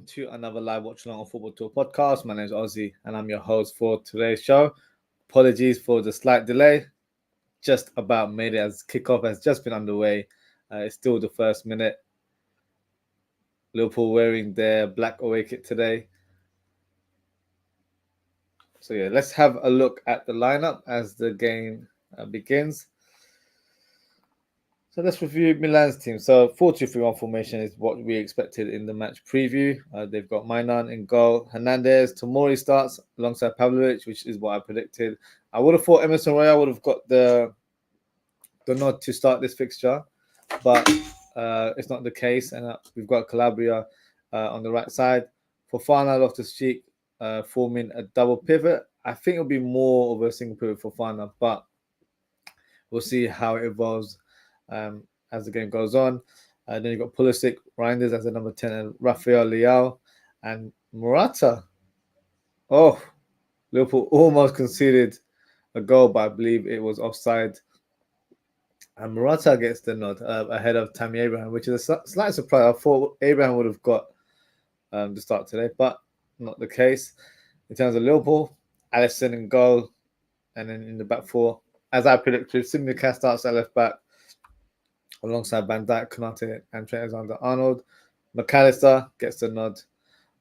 to another live watch along on Football Tour podcast. My name is Ozzy and I'm your host for today's show. Apologies for the slight delay. Just about made it as kickoff has just been underway. It's still the first minute. Liverpool wearing their black away kit today. So yeah, let's have a look at the lineup as the game begins. So let's review Milan's team. So 4-2-3-1 formation is what we expected in the match preview. They've got Mainan in goal. Hernandez, Tomori starts alongside Pavlovic, which is what I predicted. I would have thought Emerson Royal would have got the nod to start this fixture, but it's not the case. And we've got Calabria on the right side. Fofana, Loftus-Cheek forming a double pivot. I think it'll be more of a single pivot for Fofana, but we'll see how it evolves as the game goes on. Then you've got Pulisic, Reinders as the number 10, and Rafael Leao and Morata. Oh, Liverpool almost conceded a goal, but I believe it was offside. And Morata gets the nod ahead of Tammy Abraham, which is a slight surprise. I thought Abraham would have got the start today, but not the case. In terms of Liverpool, Alisson in goal, and then in the back four, as I predicted, Simicast starts at left back, alongside Van Dijk, Konate, and Trent Alexander-Arnold. McAllister gets the nod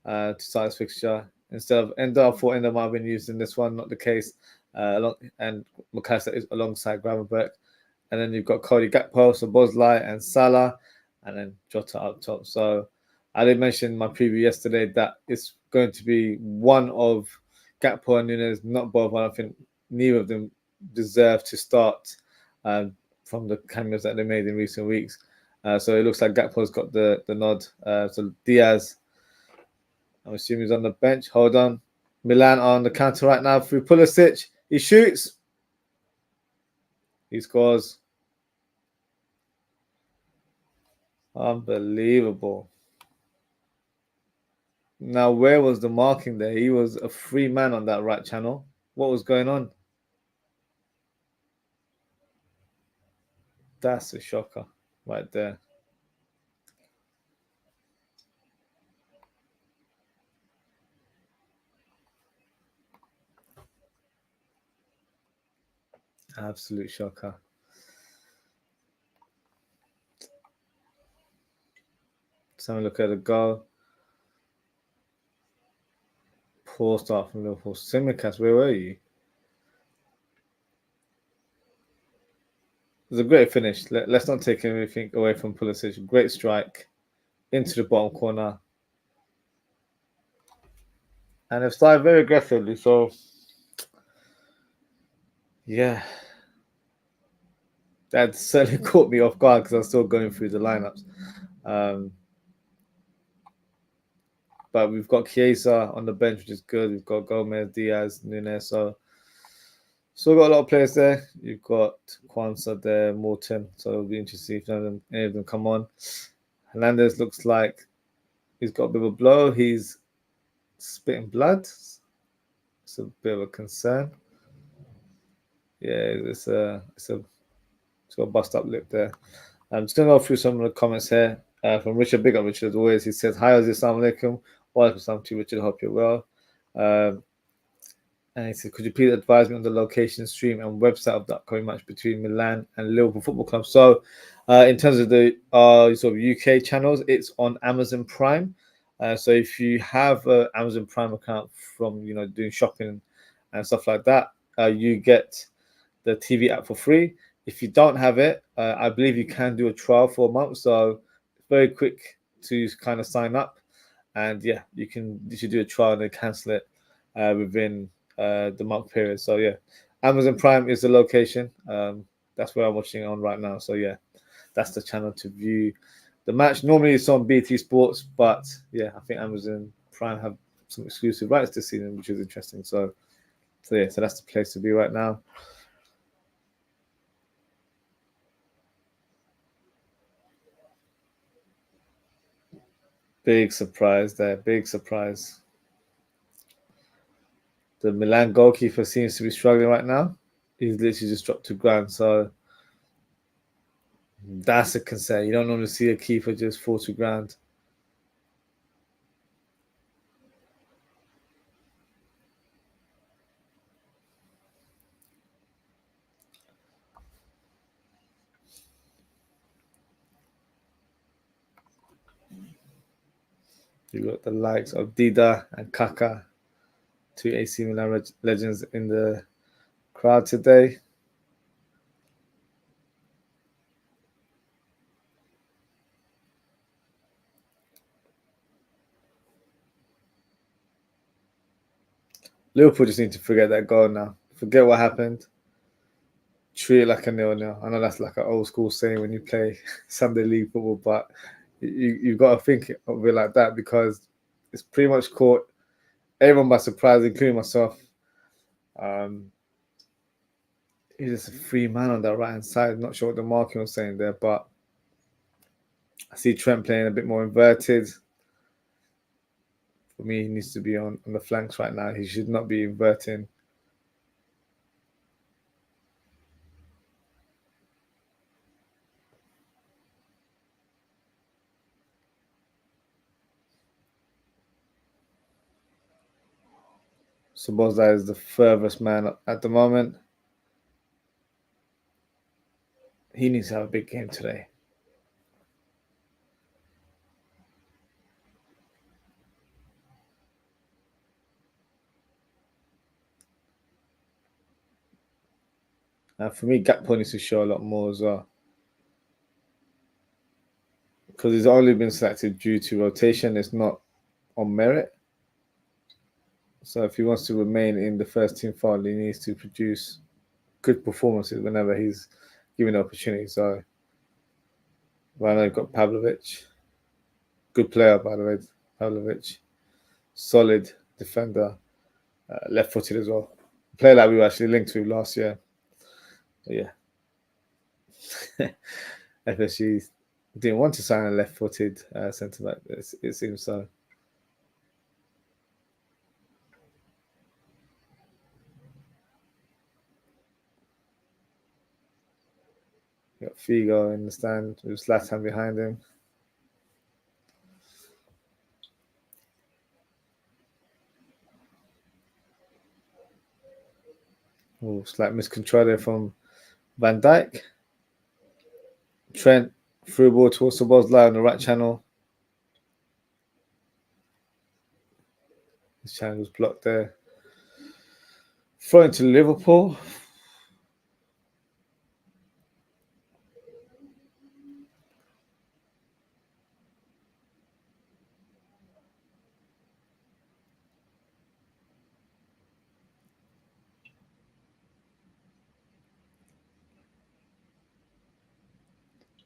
to start his fixture. Instead of Endo, I thought Endo might have been used in this one, not the case. And McAllister is alongside Gravenberch. And then you've got Cody Gakpo, Szoboszlai, and Salah, and then Jota up top. So I did mention in my preview yesterday that it's going to be one of Gakpo and Nunes, not both. I don't think neither of them deserve to start from the cameos that they made in recent weeks. So it looks like Gakpo's got the nod. So Diaz, I'm assuming he's on the bench. Hold on. Milan on the counter right now through Pulisic. He shoots. He scores. Unbelievable. Now, where was the marking there? He was a free man on that right channel. What was going on? That's a shocker right there. Absolute shocker. Let's have a look at the goal. Poor start from Liverpool. Simicast, where were you? It was a great finish. Let's not take anything away from Pulisic. Great strike into the bottom corner. And they've started very aggressively. So, yeah. That certainly caught me off guard because I'm still going through the lineups. But we've got Chiesa on the bench, which is good. We've got Gomez, Diaz, Nunes. So still got a lot of players there. You've got Kwanzaa there, Morton. So it'll be interesting if any of them come on. Hernandez looks like he's got a bit of a blow. He's spitting blood. It's a bit of a concern. Yeah, it's got a bust up lip there. I'm just going to go through some of the comments here. From Richard, big up Richard as always. He says, "Hi, Ozzy, assalamu alaikum. Wa alaikum salam to you, Richard. Hope you're well." And he said, "Could you please advise me on the location, stream, and website of the upcoming match between Milan and Liverpool Football Club?" So, in terms of the sort of UK channels, it's on Amazon Prime. So if you have an Amazon Prime account from doing shopping and stuff like that, you get the TV app for free. If you don't have it, I believe you can do a trial for a month. So very quick to kind of sign up, and yeah, you should do a trial and then cancel it within the month period. So yeah, Amazon Prime is the location. That's where I'm watching it on right now. So yeah, that's the channel to view the match. Normally it's on BT Sports, but yeah, I think Amazon Prime have some exclusive rights this season, which is interesting. So yeah, so that's the place to be right now. Big surprise there. Big surprise. The Milan goalkeeper seems to be struggling right now. He's literally just dropped to ground. So that's a concern. You don't normally see a keeper just fall to ground. You got the likes of Dida and Kaka, two AC Milan legends in the crowd today. Liverpool just need to forget that goal now. Forget what happened. Treat it like a 0-0. I know that's like an old school saying when you play Sunday League football, but you've got to think of it like that because it's pretty much caught everyone by surprise, including myself. He's just a free man on that right hand side. Not sure what the marking was saying there, but I see Trent playing a bit more inverted. For me, he needs to be on the flanks right now. He should not be inverting. Szoboszlai is the furthest man at the moment. He needs to have a big game today. For me, Gakpo needs to show a lot more as well. Because he's only been selected due to rotation. It's not on merit. So if he wants to remain in the first team fold, he needs to produce good performances whenever he's given the opportunity. So right now you've got Pavlovic. Good player, by the way, Pavlovic. Solid defender. Left-footed as well. A player that we were actually linked to last year. But yeah. FSG didn't want to sign a left-footed centre-back. It seems so. You got Figo in the stand with Zlatan behind him. Oh, slight miscontrol there from Van Dijk. Trent through ball towards Szoboszlai on the right channel. His channel was blocked there. Throw into Liverpool.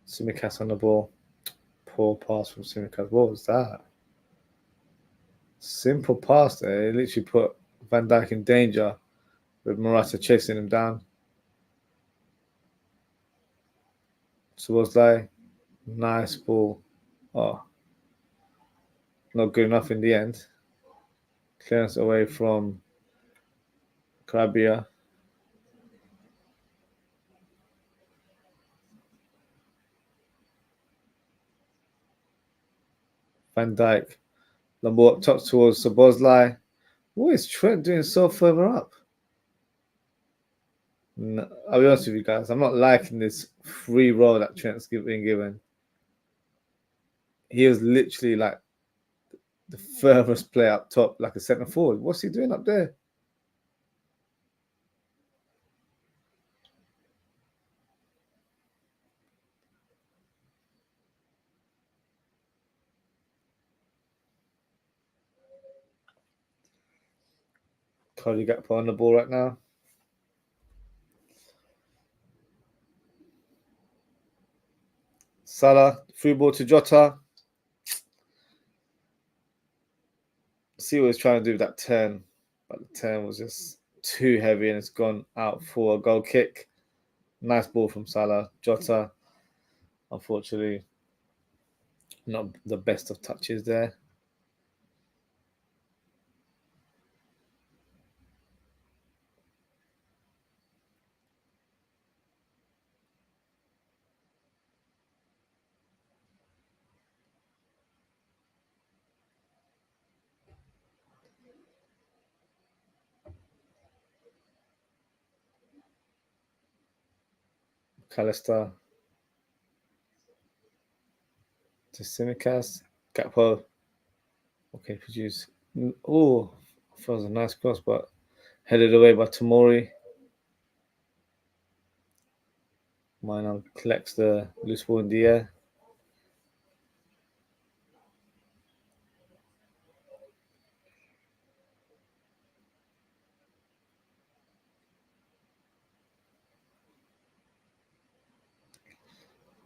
Tsimikas on the ball. Poor pass from Tsimikas. What was that? Simple pass there. He literally put Van Dijk in danger with Morata chasing him down. Szoboszlai, nice ball. Oh, not good enough in the end. Clearance away from Calabria. Van Dijk. The ball up top towards Szoboszlai. What is Trent doing so further up? No, I'll be honest with you guys. I'm not liking this free roll that Trent's being given. He was literally like the furthest player up top, like a centre forward. What's he doing up there? Cody Gakpo on the ball right now. Salah, through ball to Jota. See what he's trying to do with that turn, but the turn was just too heavy and it's gone out for a goal kick. Nice ball from Salah. Jota, unfortunately, not the best of touches there. Callister to Tsimikas. Gakpo. Okay, produce. Oh, that was a nice cross, but headed away by Tomori. Mainan collects the loose ball in the air.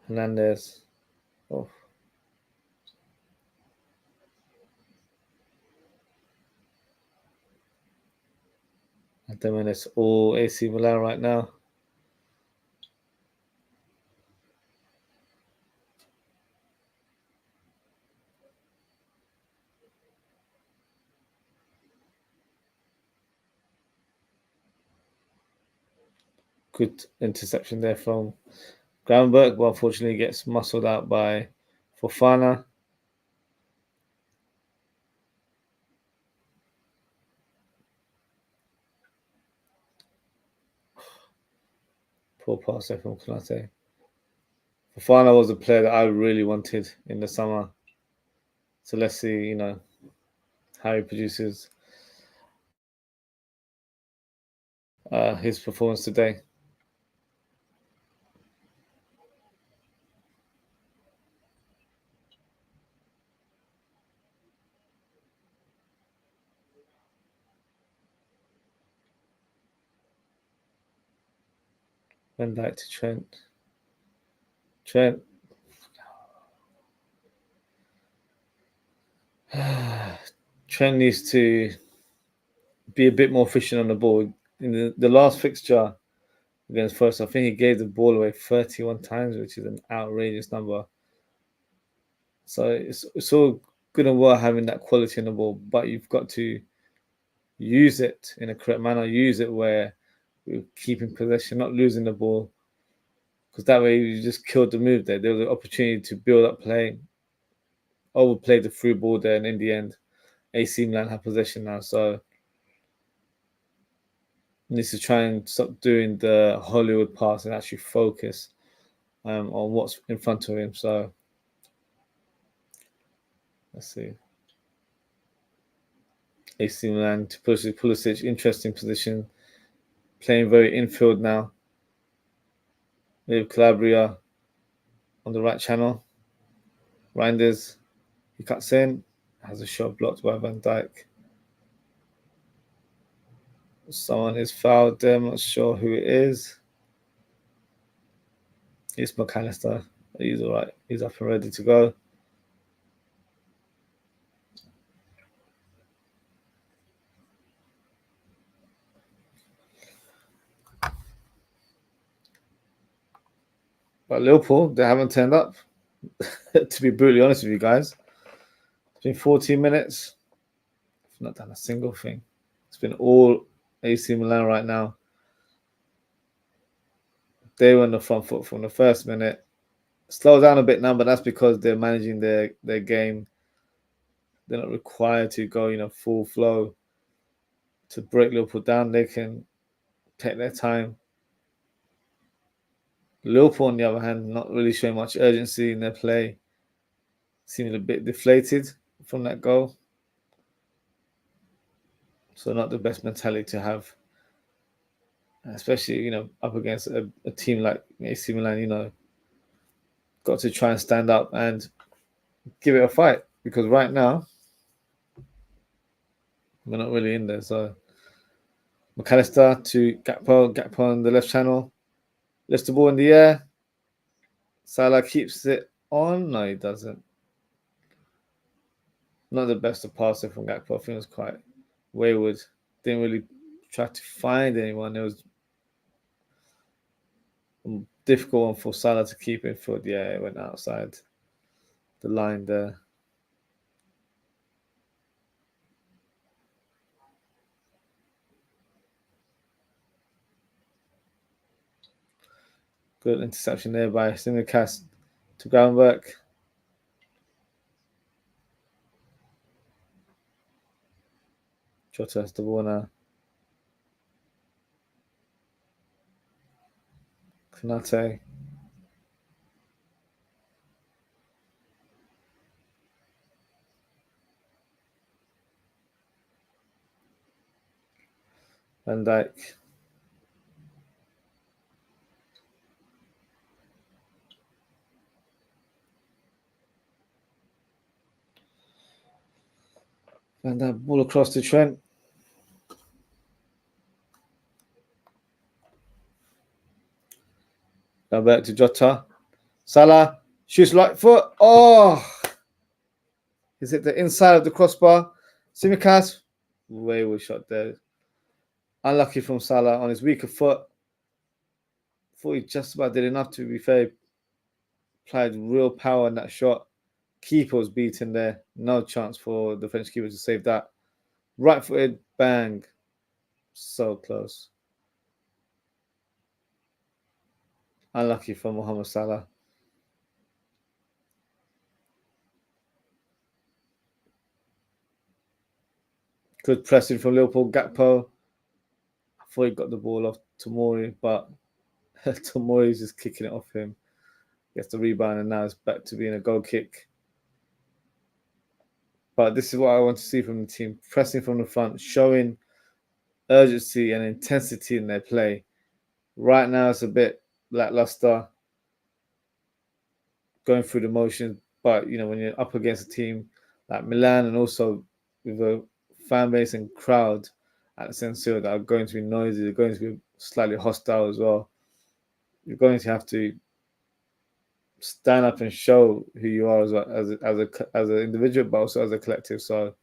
Hernandez. Oh. At the minute, it's all AC Milan right now. Good interception there from Gravenberg, but unfortunately gets muscled out by Fofana. Poor pass there from Konate. Fofana was a player that I really wanted in the summer. So let's see, how he produces his performance today. Van Dijk to Trent. Trent. Trent needs to be a bit more efficient on the ball. In the last fixture against Forest, I think he gave the ball away 31 times, which is an outrageous number. So it's all good and well having that quality on the ball, but you've got to use it in a correct manner. Use it where you're keeping possession, not losing the ball, because that way you just killed the move there. There was an opportunity to build up play, overplayed the through ball there, and in the end, AC Milan have possession now. So needs to try and stop doing the Hollywood pass and actually focus on what's in front of him. So let's see. AC Milan to Pulisic, interesting position, playing very infield now. With Calabria on the right channel. Reinders, he cuts in, has a shot blocked by Van Dijk. Someone is fouled there, I'm not sure who it is. It's McAllister. He's all right. He's up and ready to go. But Liverpool, they haven't turned up. To be brutally honest with you guys, it's been 14 minutes. I've not done a single thing. It's been all AC Milan right now. They were on the front foot from the first minute. Slow down a bit now, but that's because they're managing their game. They're not required to go, full flow to break Liverpool down. They can take their time. Liverpool, on the other hand, not really showing much urgency in their play. Seeming a bit deflated from that goal. So not the best mentality to have. Especially, up against a team like AC Milan, got to try and stand up and give it a fight. Because right now, we're not really in there. So McAllister to Gakpo on the left channel. Lifts the ball in the air. Salah keeps it on. No, he doesn't. Not the best of passing from Gakpo. I think it was quite wayward. Didn't really try to find anyone. It was a difficult one for Salah to keep in foot. Yeah, it went outside the line there. Good interception there by Simicast to Gravenberg. Jota has the ball now. Konate. Van Dijk. Van Dijk, ball across to Trent. Now back to Jota. Salah shoots right foot. Oh, is it the inside of the crossbar? Tsimikas, wayward shot there. Unlucky from Salah on his weaker foot. Thought he just about did enough to be fair. Applied real power in that shot. Keeper was beaten there. No chance for the French keeper to save that. Right footed, bang. So close. Unlucky for Mohamed Salah. Good pressing from Liverpool. Gakpo. I thought he got the ball off Tomori, but Tomori's just kicking it off him. Gets the rebound, and now it's back to being a goal kick. But this is what I want to see from the team. Pressing from the front, showing urgency and intensity in their play. Right now, it's a bit lackluster, going through the motions. But, you know, when you're up against a team like Milan and also with a fan base and crowd at the San Siro that are going to be noisy, they're going to be slightly hostile as well, you're going to have to stand up and show who you are as an individual, but also as a collective. So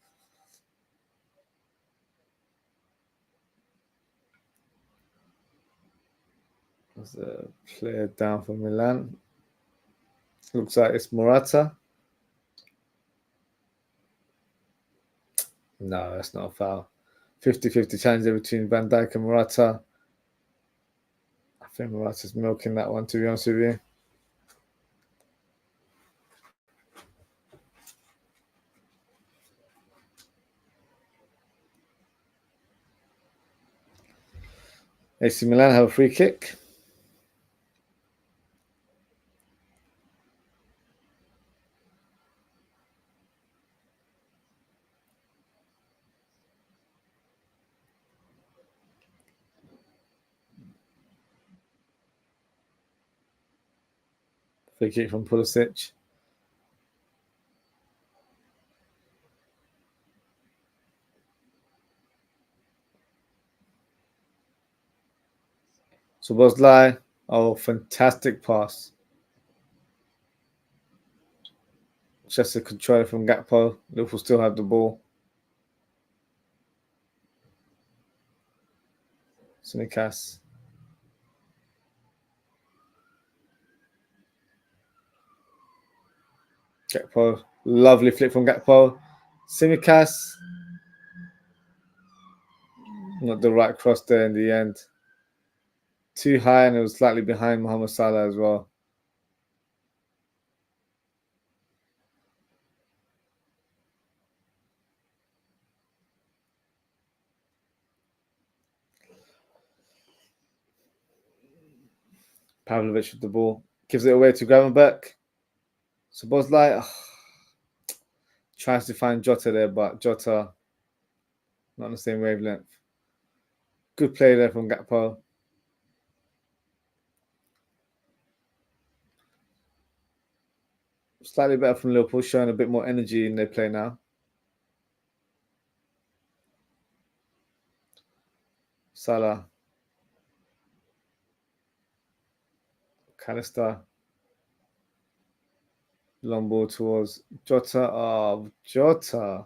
there's a player down for Milan. Looks like it's Morata. No, that's not a foul. 50-50 challenge between Van Dijk and Morata. I think Morata's milking that one, to be honest with you. AC Milan have a free kick. Free kick from Pulisic. Szoboszlai. Oh, fantastic pass. Just a control from Gakpo. Liverpool still have the ball. Tsimikas. Gakpo. Lovely flick from Gakpo. Tsimikas. Not the right cross there in the end. Too high, and it was slightly behind Mohamed Salah as well. Pavlovic with the ball. Gives it away to Gravenberch. Szoboszlai tries to find Jota there, but Jota not on the same wavelength. Good play there from Gakpo. Slightly better from Liverpool, showing a bit more energy in their play now. Salah. Calister. Long ball towards Jota. Oh, Jota.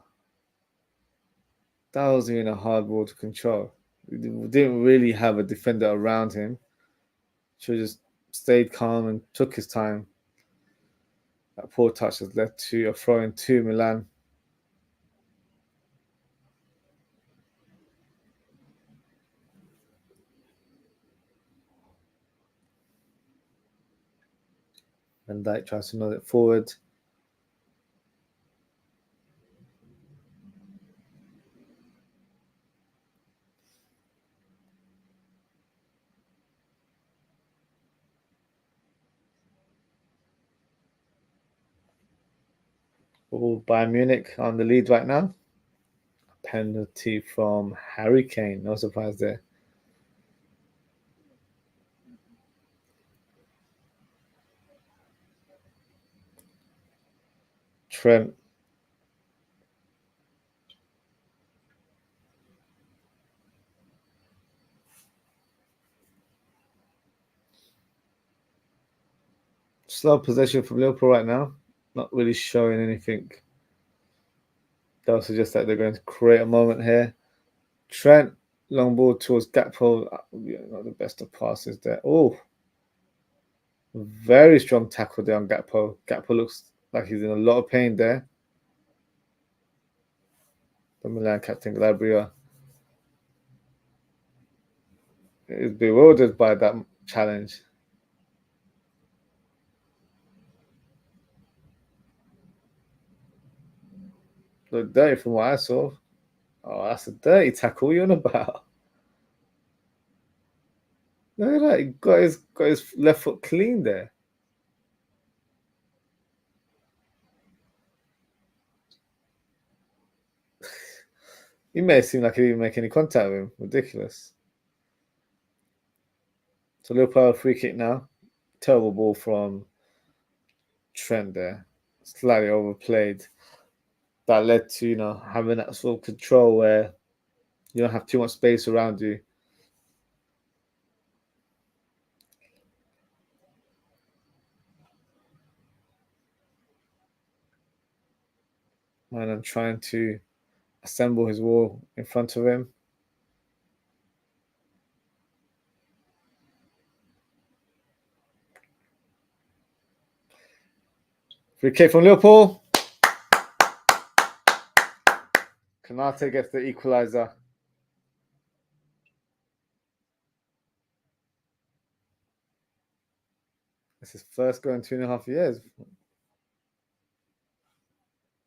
That was even a hard ball to control. We didn't really have a defender around him. Should have just stayed calm and took his time. That poor touch has led to a throw in to Milan. Van Dijk tries to nod it forward. Bayern Munich on the lead right now. Penalty from Harry Kane. No surprise there. Trent. Slow possession from Liverpool right now. Not really showing anything that would suggest that they're going to create a moment here. Trent, long ball towards Gakpo. Not the best of passes there. Oh, very strong tackle there on Gakpo. Gakpo looks like he's in a lot of pain there. The Milan captain Glabria is bewildered by that challenge. Looked dirty from what I saw. Oh, that's a dirty tackle. What are you on about? Look at that. He got his left foot clean there. He may seem like he didn't make any contact with him. Ridiculous. So Liverpool free kick now. Terrible ball from Trent there. Slightly overplayed. That led to, having that sort of control where you don't have too much space around you. And I'm trying to assemble his wall in front of him. Free kick from Liverpool. Konate gets the equaliser. It's his first goal in 2.5 years.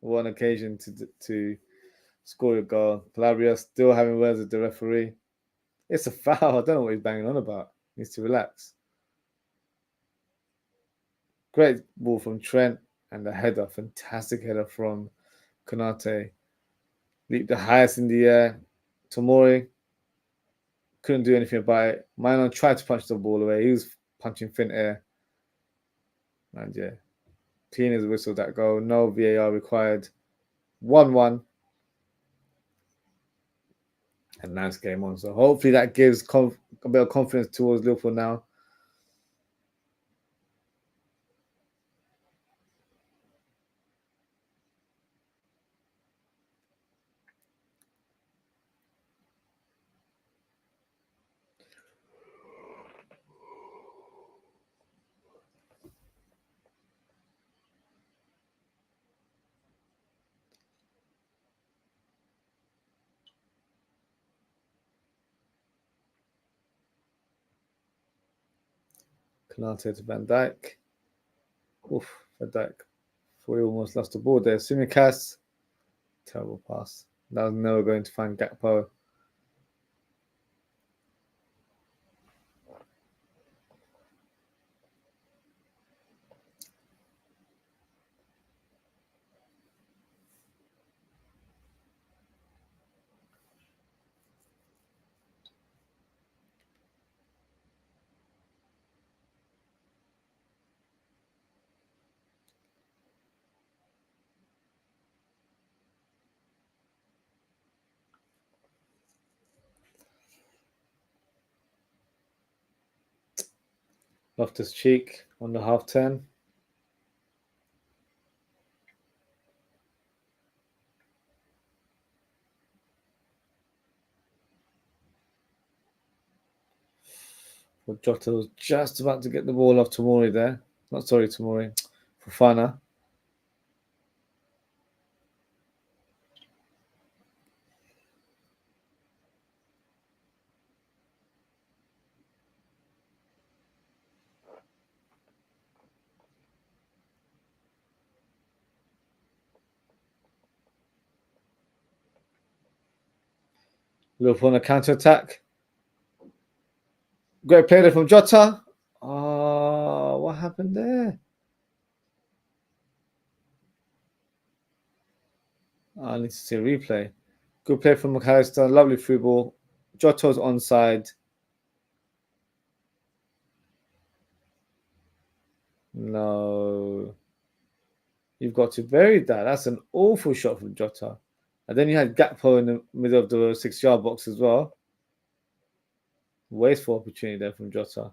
One occasion to score a goal. Calabria still having words with the referee. It's a foul. I don't know what he's banging on about. He needs to relax. Great ball from Trent and the header. Fantastic header from Konate. Leaped the highest in the air. Tomori couldn't do anything about it. Milan tried to punch the ball away. He was punching thin air. And yeah, clean as whistle that goal. No VAR required. 1-1. And nice game on. So hopefully that gives a bit of confidence towards Liverpool now. Konate to Van Dijk. Oof, Van Dijk. Thought he almost lost the ball there. Tsimikas. Terrible pass. That was never going to find Gakpo. Loftus-Cheek on the half-turn. Well, Jota was just about to get the ball off Tomori there. Not sorry, Tomori. Fofana. Liverpool on a counter-attack. Great play there from Jota. Oh, what happened there? I need to see a replay. Good play from McAllister. Lovely through ball. Jota's onside. No. You've got to bury that. That's an awful shot from Jota. And then you had Gakpo in the middle of the 6-yard box as well. Wasteful opportunity there from Jota.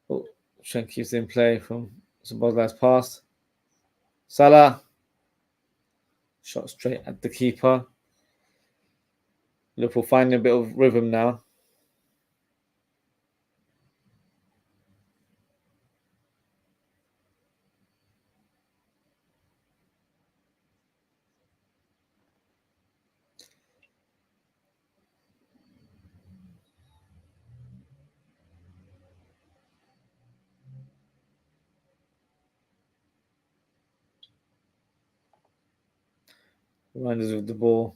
Oh, Trent keeps in play from Szoboszlai's pass. Salah. Shot straight at the keeper. Liverpool finding a bit of rhythm now. Rangers with the ball.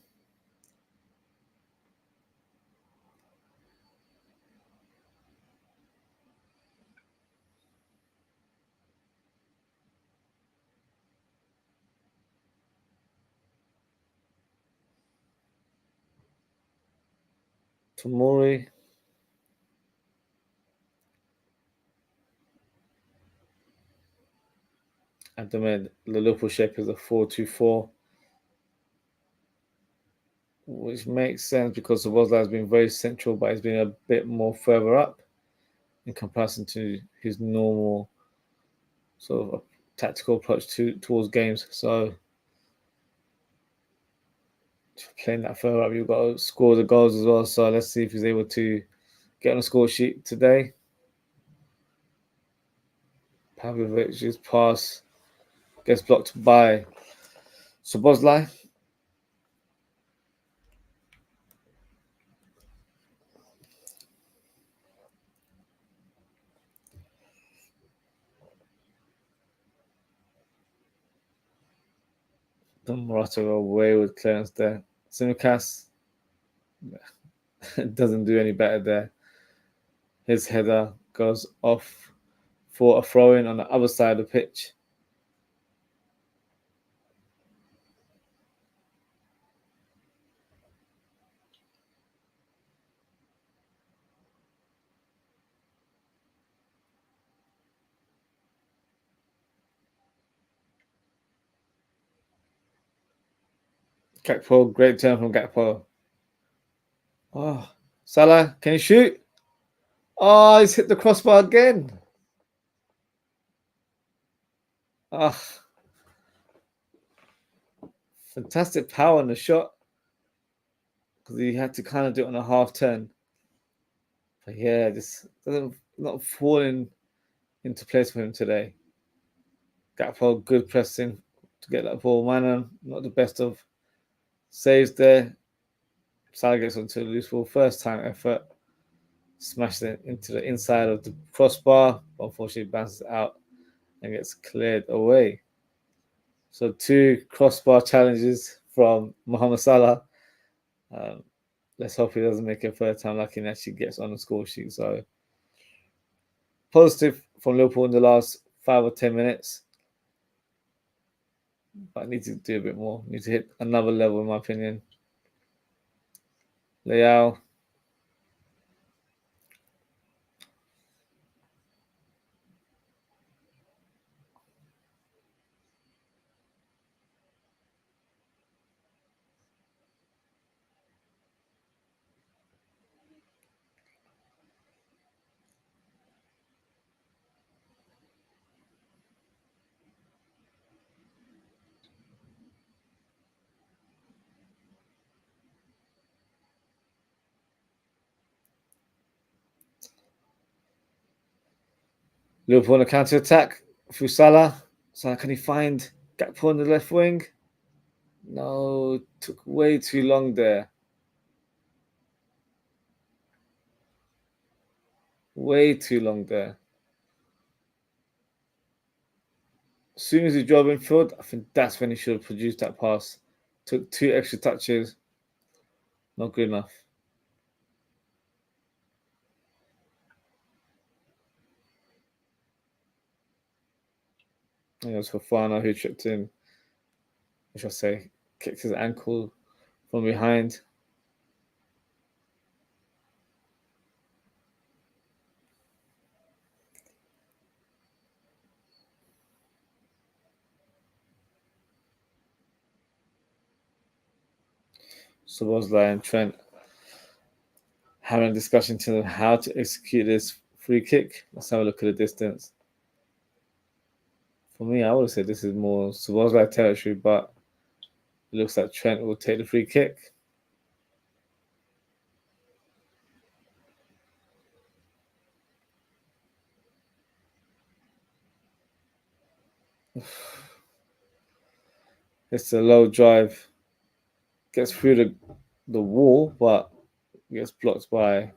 Tomori. At the moment, the Liverpool shape is a 4-2-4, which makes sense because Szoboszlai has been very central, but he's been a bit more further up in comparison to his normal sort of tactical approach towards games. So playing that further up, you've got to score the goals as well. So let's see if he's able to get on the score sheet today. Pavlovic's pass gets blocked by Szoboszlai. Morata away with clearance there. Tsimikas doesn't do any better there. His header goes off for a throw-in on the other side of the pitch. Gakpo, great turn from Gakpo. Oh, Salah, can he shoot? Oh, he's hit the crossbar again. Ah, fantastic power on the shot because he had to kind of do it on a half turn. But yeah, just doesn't not falling into place for him today. Gakpo, good pressing to get that ball. Manon, not the best of saves there. Salah gets onto the loose ball, first time effort, smashed it into the inside of the crossbar, but unfortunately bounces out and gets cleared away. So 2 crossbar challenges from Mohamed Salah. Let's hope he doesn't make it a third time lucky and actually gets on the score sheet. So positive from Liverpool in the last 5 or 10 minutes. But I need to do a bit more. Need to hit another level, in my opinion. Leao. Liverpool on a counter attack through Salah. Salah, can he find Gakpo on the left wing? No, took way too long there. Way too long there. As soon as he drove in field, I think that's when he should have produced that pass. Took 2 extra touches. Not good enough. I think it was Fofana who tripped in. I should say, kicks his ankle from behind. Szoboszlai and Trent having a discussion to how to execute this free kick. Let's have a look at the distance. For me, I would say this is more Szoboszlai territory, but it looks like Trent will take the free kick. It's a low drive. Gets through the wall, but gets blocked by a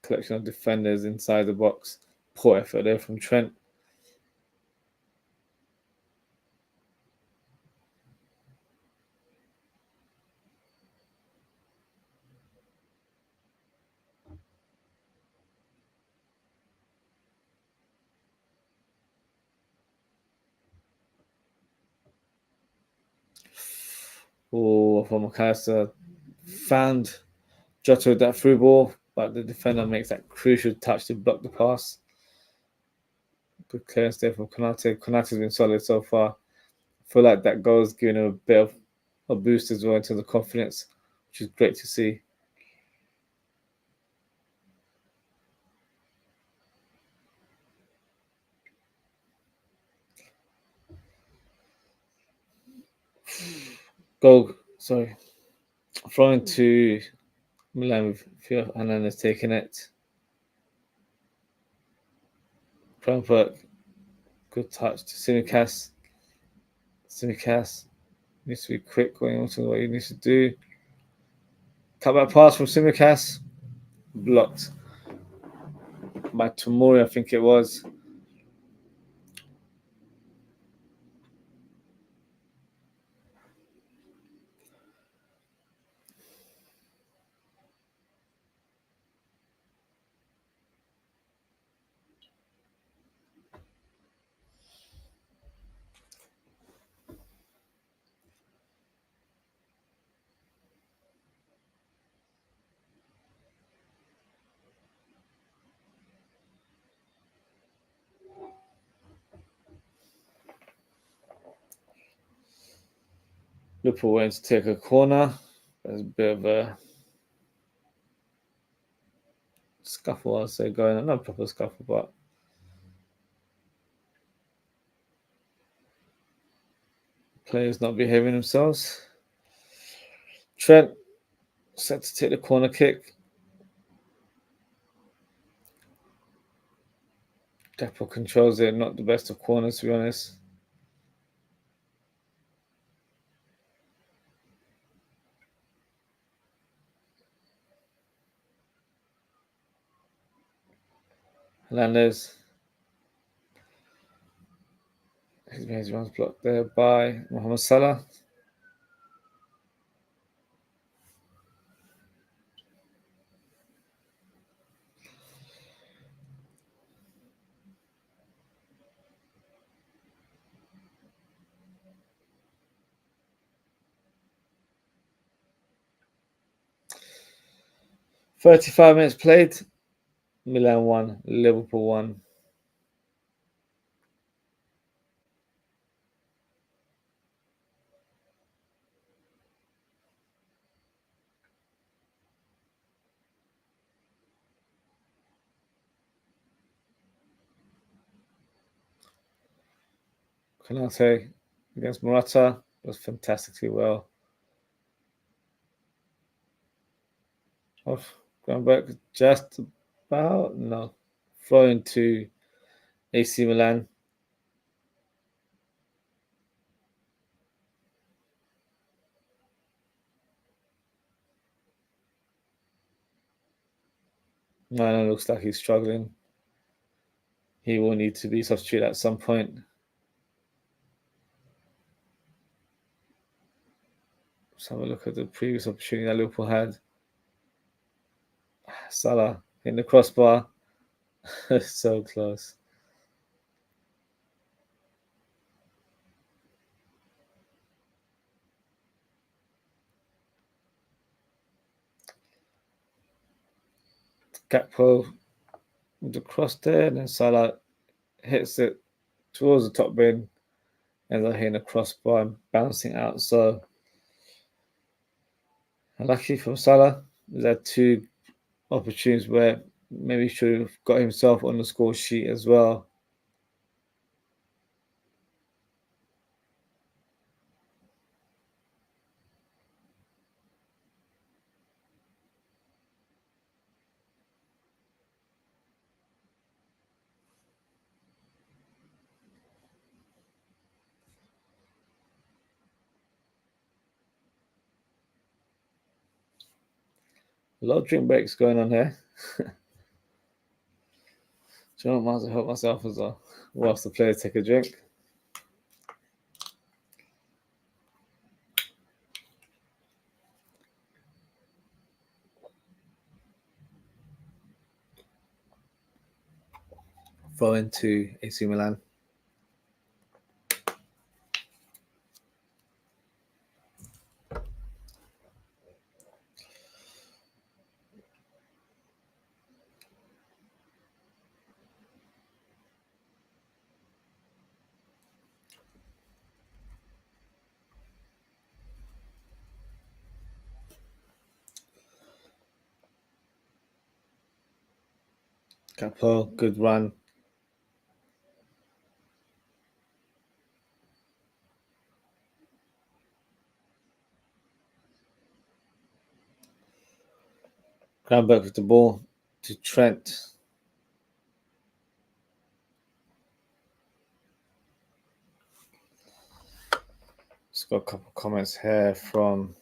collection of defenders inside the box. Poor effort there from Trent. Oh, from McAllister found Jota with that through ball, but the defender makes that crucial touch to block the pass. Good clearance there from Konate. Konate's been solid so far. I feel like that goal's giving him a bit of a boost as well in terms of confidence, which is great to see. Throwing to Milan with Theo Hernandez taking it. Frankfurt, good touch to Tsimikas. Tsimikas needs to be quick going on to what he needs to do. Cutback pass from Tsimikas, blocked by Tomori, I think it was. Liverpool went to take a corner. There's a bit of a scuffle, I'll say, going on. Not a proper scuffle, but players not behaving themselves. Trent set to take the corner kick. Depot controls it, not the best of corners, to be honest. Hernandez. His runs blocked there by Mohamed Salah. "35 minutes played. Milan 1, Liverpool 1. Konate against Morata was fantastically well. Going back just about, no. Flowing to AC Milan. Milan looks like he's struggling. He will need to be substituted at some point. Let's have a look at the previous opportunity that Liverpool had. Salah in the crossbar. So close. Gakpo with the cross there, and then Salah hits it towards the top bin, and they're hitting a crossbar and bouncing out. So lucky for Salah, he's had 2 opportunities where maybe he should have got himself on the score sheet as well. A lot of drink breaks going on here. Do you know what? I might as well help myself as well whilst the players take a drink. Throw into AC Milan. Capo, good run. Groundback with the ball to Trent. Just got a couple of comments here from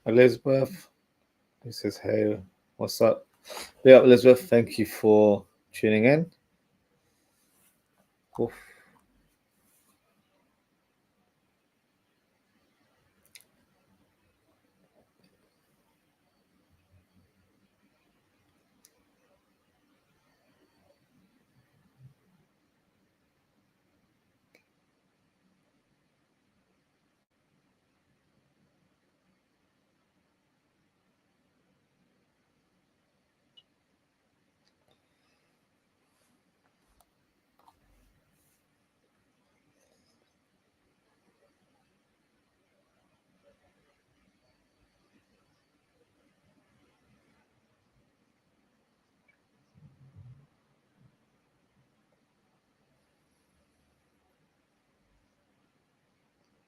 Elizabeth. He says, hey, what's up? Big up, Elizabeth. Thank you for tuning in. Oof.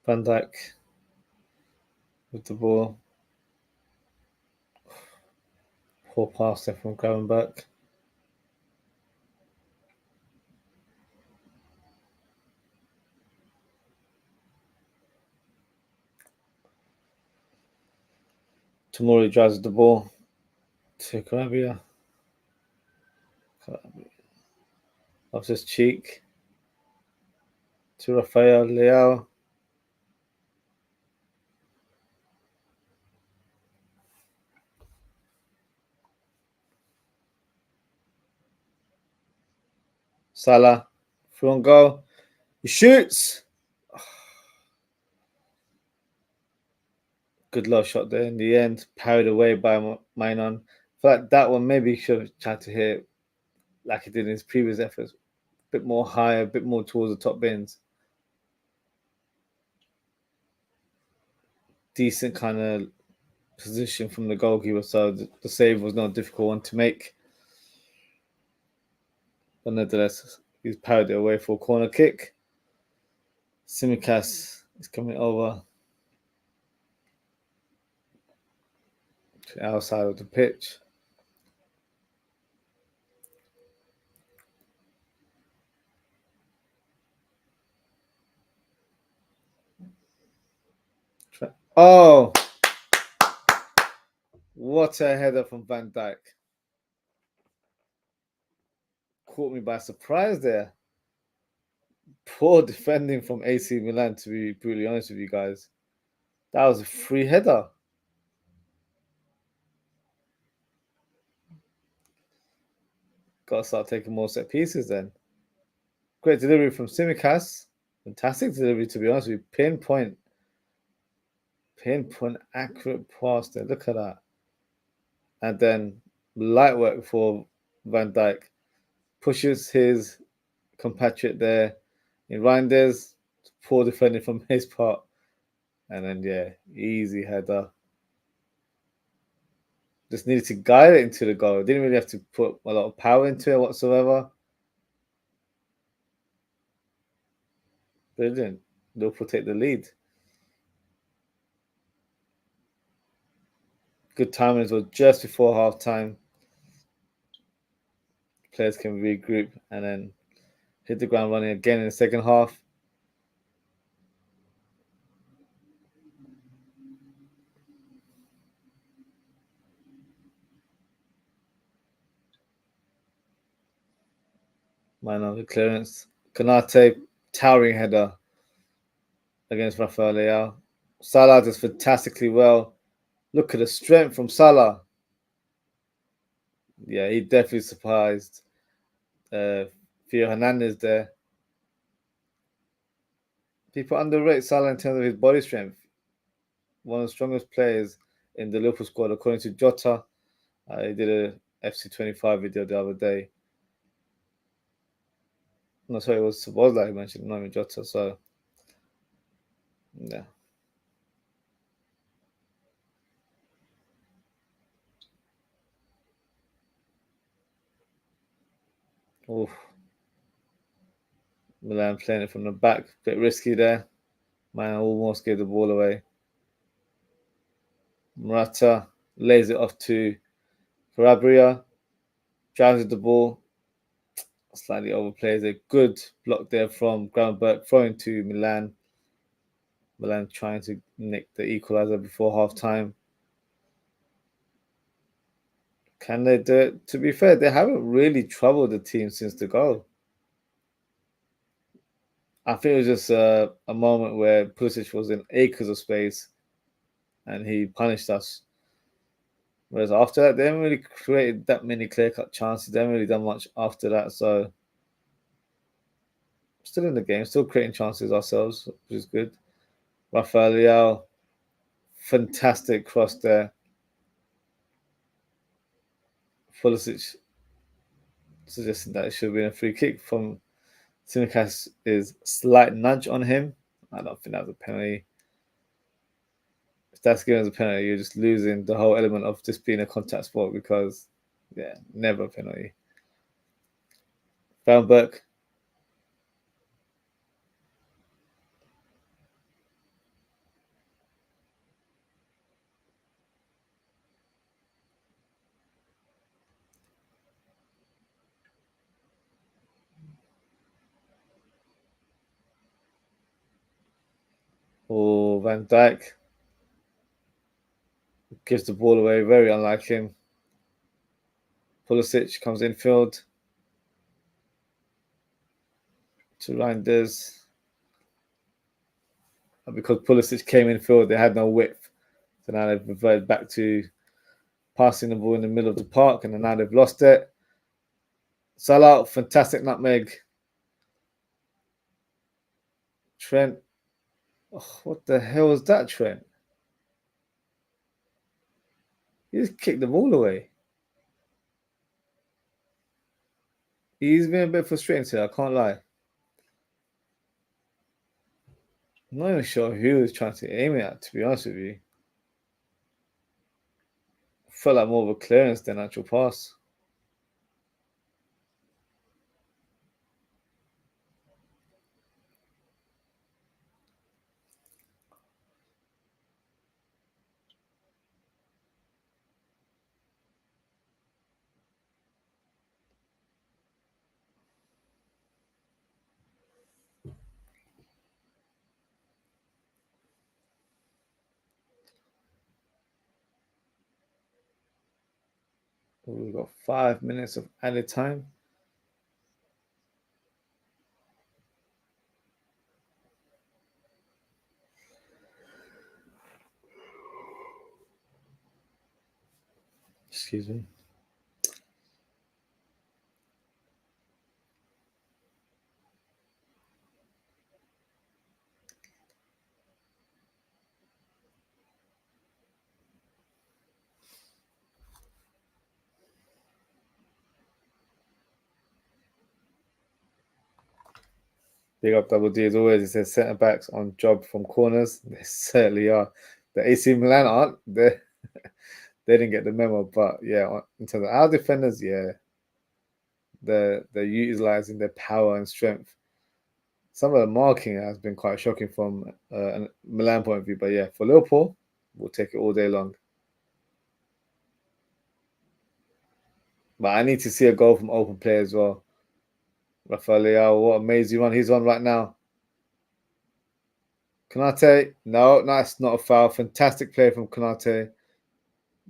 Van Dijk with the ball. Poor pass there from Gravenberch. Tomori drives the ball to Calabria. Off his cheek to Rafael Leao. Salah, through on goal. He shoots. Good low shot there in the end. Parried away by Mainon. I feel like that one maybe he should have tried to hit like he did in his previous efforts. A bit more higher, a bit more towards the top bins. Decent kind of position from the goalkeeper, so the save was not a difficult one to make. But nevertheless, he's parried it away for a corner kick. Tsimikas is coming over to the outside of the pitch. Oh, what a header from Van Dijk. Caught me by surprise there. Poor defending from AC Milan, to be brutally honest with you guys. That was a free header. Got to start taking more set pieces then. Great delivery from Tsimikas. Fantastic delivery, to be honest with you. Pinpoint accurate pass there. Look at that. And then Light work for Van Dijk. Pushes his compatriot there in Reinders. Poor defending from his part. And then, yeah, easy header. Just needed to guide it into the goal. Didn't really have to put a lot of power into it whatsoever. Brilliant. Liverpool take the lead. Good timing as well, just before half time. Players can regroup and then hit the ground running again in the second half. Man of the clearance. Kanate, towering header against Rafael Leao. Salah does fantastically well. Look at the strength from Salah. Yeah, he definitely surprised Theo Hernandez there. People underrate Salah in terms of his body strength. One of the strongest players in the Liverpool squad, according to Jota. He did a FC25 video the other day. No, sorry, it was that he mentioned, not even Jota. So, yeah. Oof. Milan playing it from the back, bit risky there. Man almost gave the ball away. Morata lays it off to Calabria, drives the ball, slightly overplays a good block there from Gravenberch, throwing to Milan. Milan trying to nick the equaliser before half time. Can they do it? To be fair, they haven't really troubled the team since the goal. I think it was just a moment where Pulisic was in acres of space and he punished us. Whereas after that, they haven't really created that many clear-cut chances. They haven't really done much after that. So, still in the game, still creating chances ourselves, which is good. Rafael Leao, fantastic cross there. Pulisic suggesting that it should have been a free kick from Tsimikas is slight nudge on him. I don't think that was a penalty. If that's given as a penalty, you're just losing the whole element of just being a contact sport because, yeah, never a penalty. Gravenberch. Or Van Dijk gives the ball away, very unlike him. Pulisic comes infield to Reinders. And because Pulisic came infield, they had no width. So now they've reverted back to passing the ball in the middle of the park, and now they've lost it. Salah, fantastic nutmeg. Trent. Oh, what the hell was that, Trent? He just kicked the ball away. He's been a bit frustrating today, I can't lie. I'm not even sure who he was trying to aim it at, to be honest with you. Felt like more of a clearance than actual pass. We've got 5 minutes of added time. Excuse me. Big up Double D as always. He says centre backs on job from corners. They certainly are. The AC Milan aren't. They didn't get the memo, but yeah, in terms of our defenders, yeah, they're utilizing their power and strength. Some of the marking has been quite shocking from a Milan point of view, but yeah, for Liverpool, we'll take it all day long. But I need to see a goal from open play as well. Rafael Leao, what amazing run he's on right now. Konate, no, that's not a foul. Fantastic play from Konate.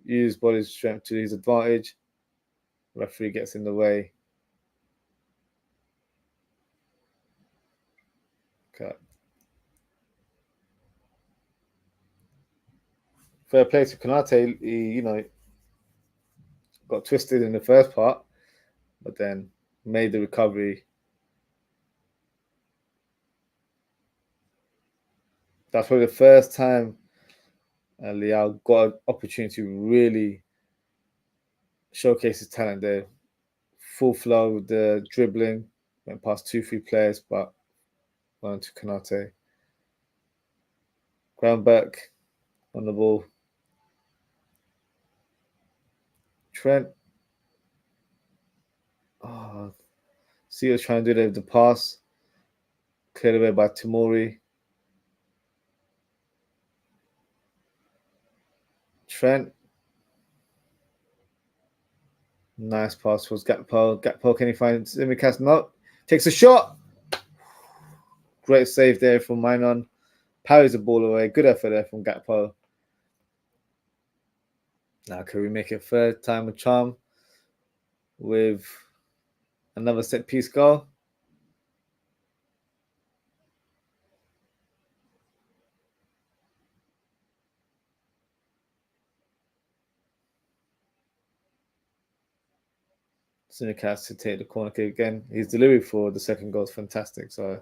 Use body strength to his advantage. Referee gets in the way. Okay. Fair play to Konate. He, got twisted in the first part, but then made the recovery. That's probably the first time Leao got an opportunity to really showcase his talent there. Full flow with the dribbling, went past 2-3 players, but went on to Konate. Ground back on the ball. Trent. Oh, see what's trying to do there with the pass. Cleared away by Tomori. Trent. Nice pass towards Gakpo. Gakpo, can he find Tsimikas? No. Takes a shot. Great save there from Mainon. Parries the ball away. Good effort there from Gakpo. Now, can we make it third time a charm with another set piece goal? Tsimikas to take the corner kick again. His delivery for the second goal is fantastic. So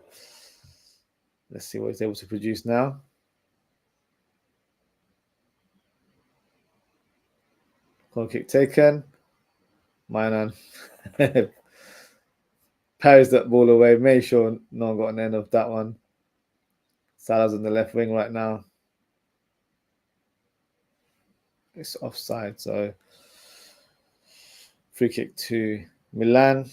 let's see what he's able to produce now. Corner kick taken. Mainan parries that ball away. Made sure no one got an end of that one. Salah's on the left wing right now. It's offside, so free kick to Milan.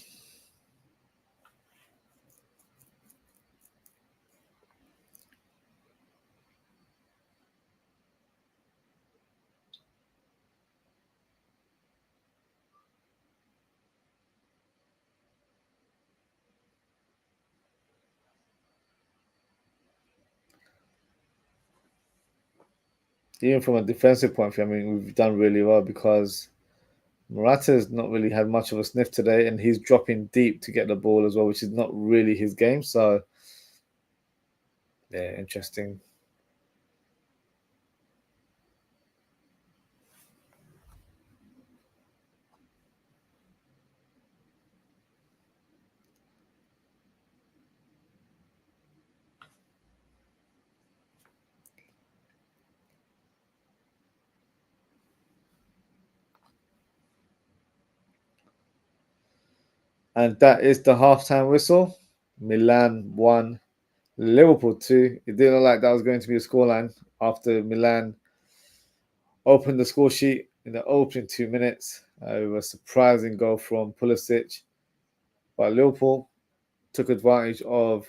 Even from a defensive point of view, I mean, we've done really well because Morata's not really had much of a sniff today, and he's dropping deep to get the ball as well, which is not really his game. So, yeah, interesting. And that is the halftime whistle. Milan 1, Liverpool 2. It didn't look like that was going to be a scoreline after Milan opened the score sheet in the opening 2 minutes. It was a surprising goal from Pulisic. But Liverpool took advantage of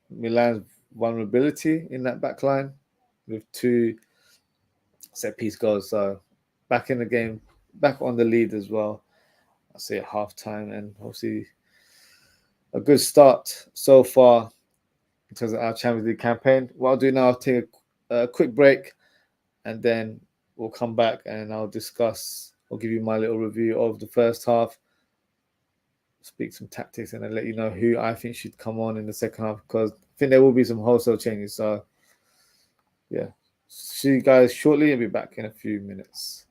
Milan's vulnerability in that back line with 2 set-piece goals. So back in the game, back on the lead as well. I'll say at half-time, and obviously a good start so far in terms of our Champions League campaign. What I'll do now, I'll take a quick break, and then we'll come back and I'll give you my little review of the first half, speak some tactics, and then let you know who I think should come on in the second half, because I think there will be some wholesale changes. So, yeah. See you guys shortly. I'll be back in a few minutes.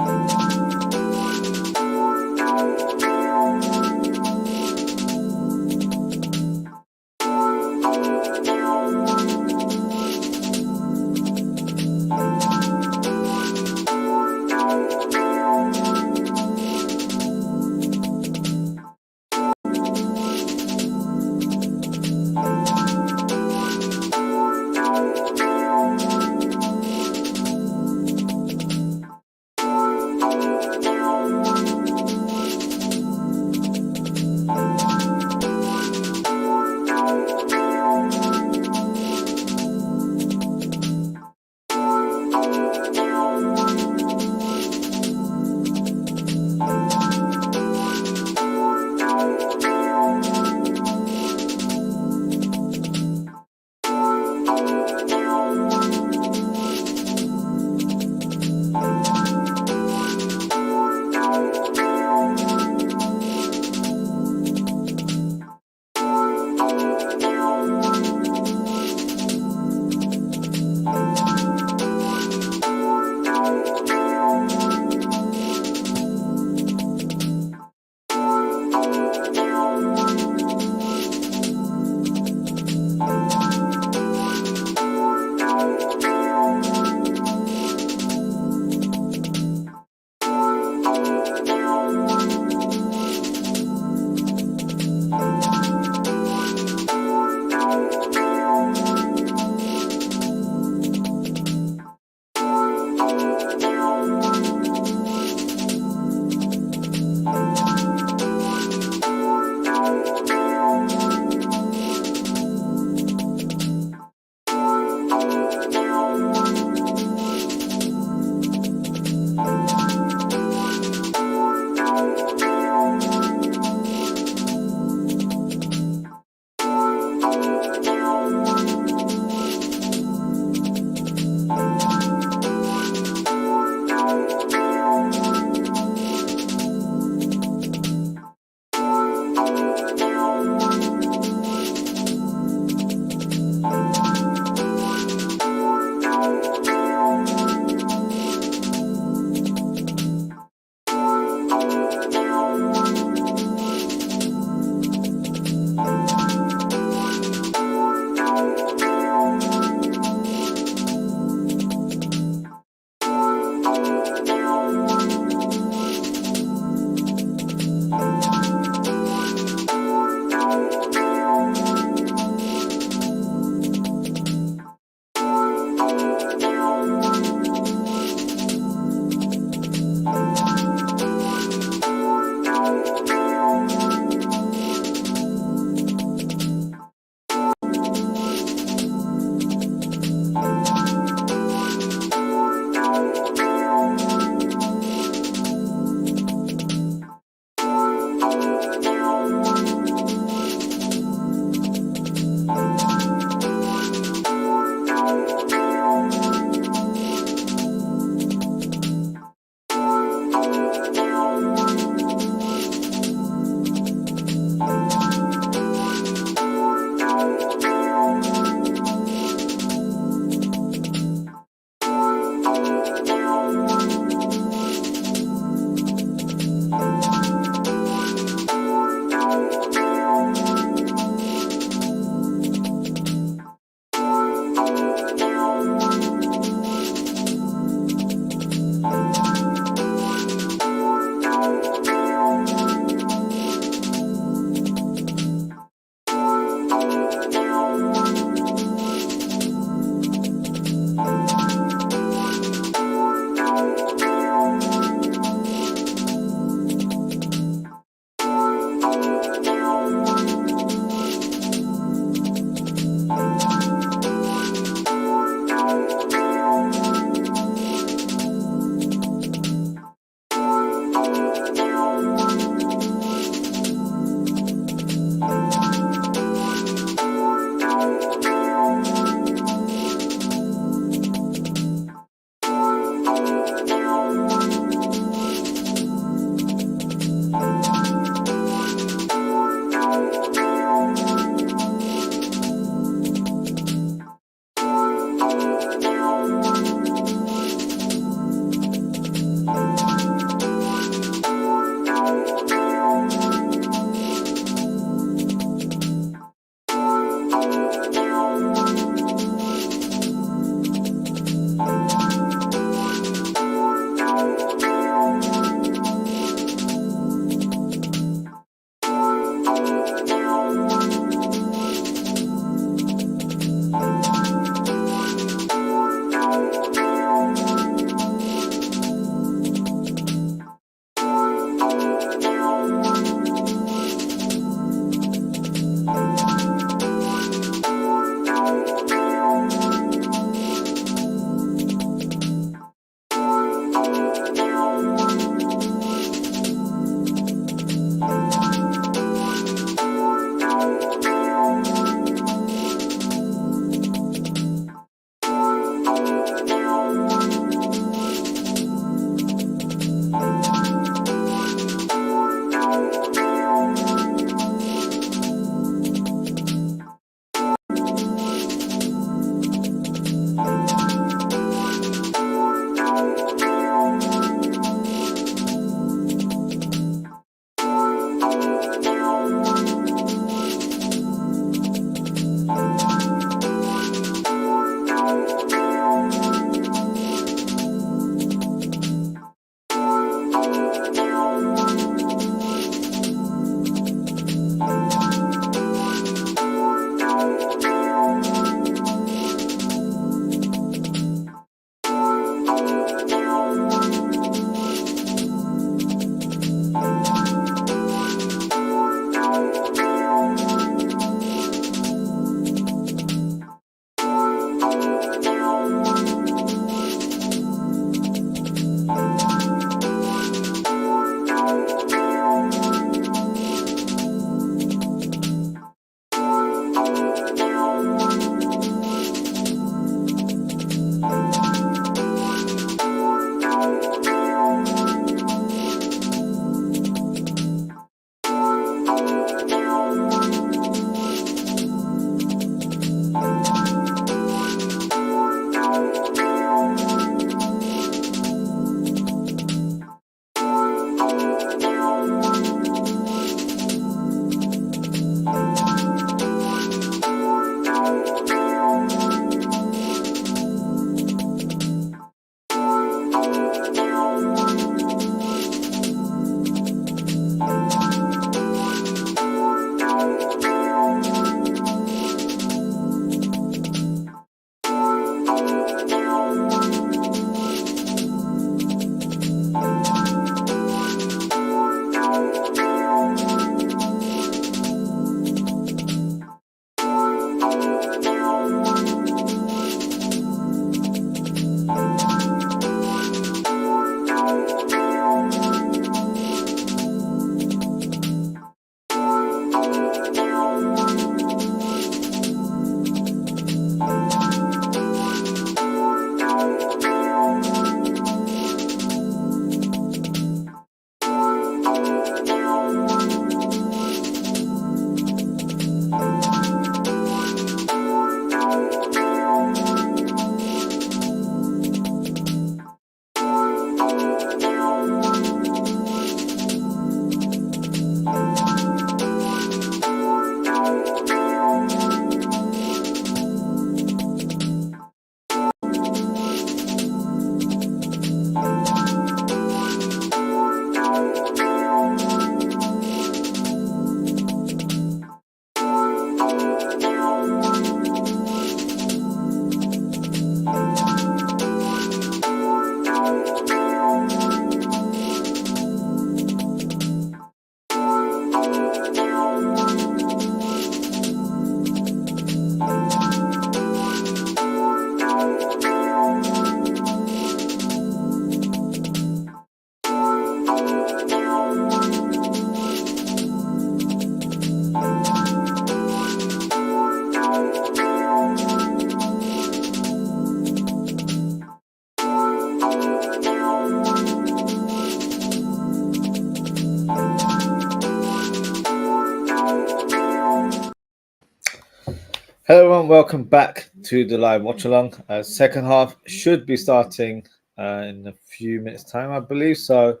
Hello everyone, welcome back to the live watch along. Second half should be starting in a few minutes' time, I believe. So,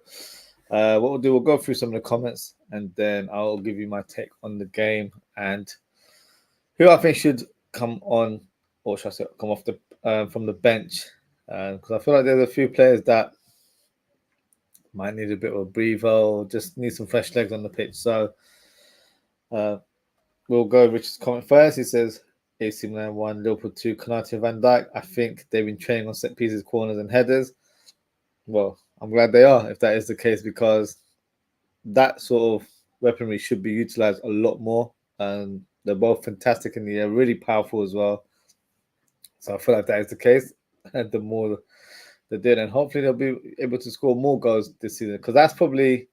what we'll do, we'll go through some of the comments and then I'll give you my take on the game and who I think should come on, or should I say, come off the from the bench. Because I feel like there's a few players that might need a bit of a breather or just need some fresh legs on the pitch. So, uh, we'll go with Richard's comment first. He says AC Milan 1, Liverpool 2, Konate and Van Dijk. I think they've been training on set pieces, corners, and headers. Well, I'm glad they are, if that is the case, because that sort of weaponry should be utilized a lot more. And they're both fantastic in the air, really powerful as well. So I feel like that is the case. And the more they did, and hopefully they'll be able to score more goals this season, because that's probably,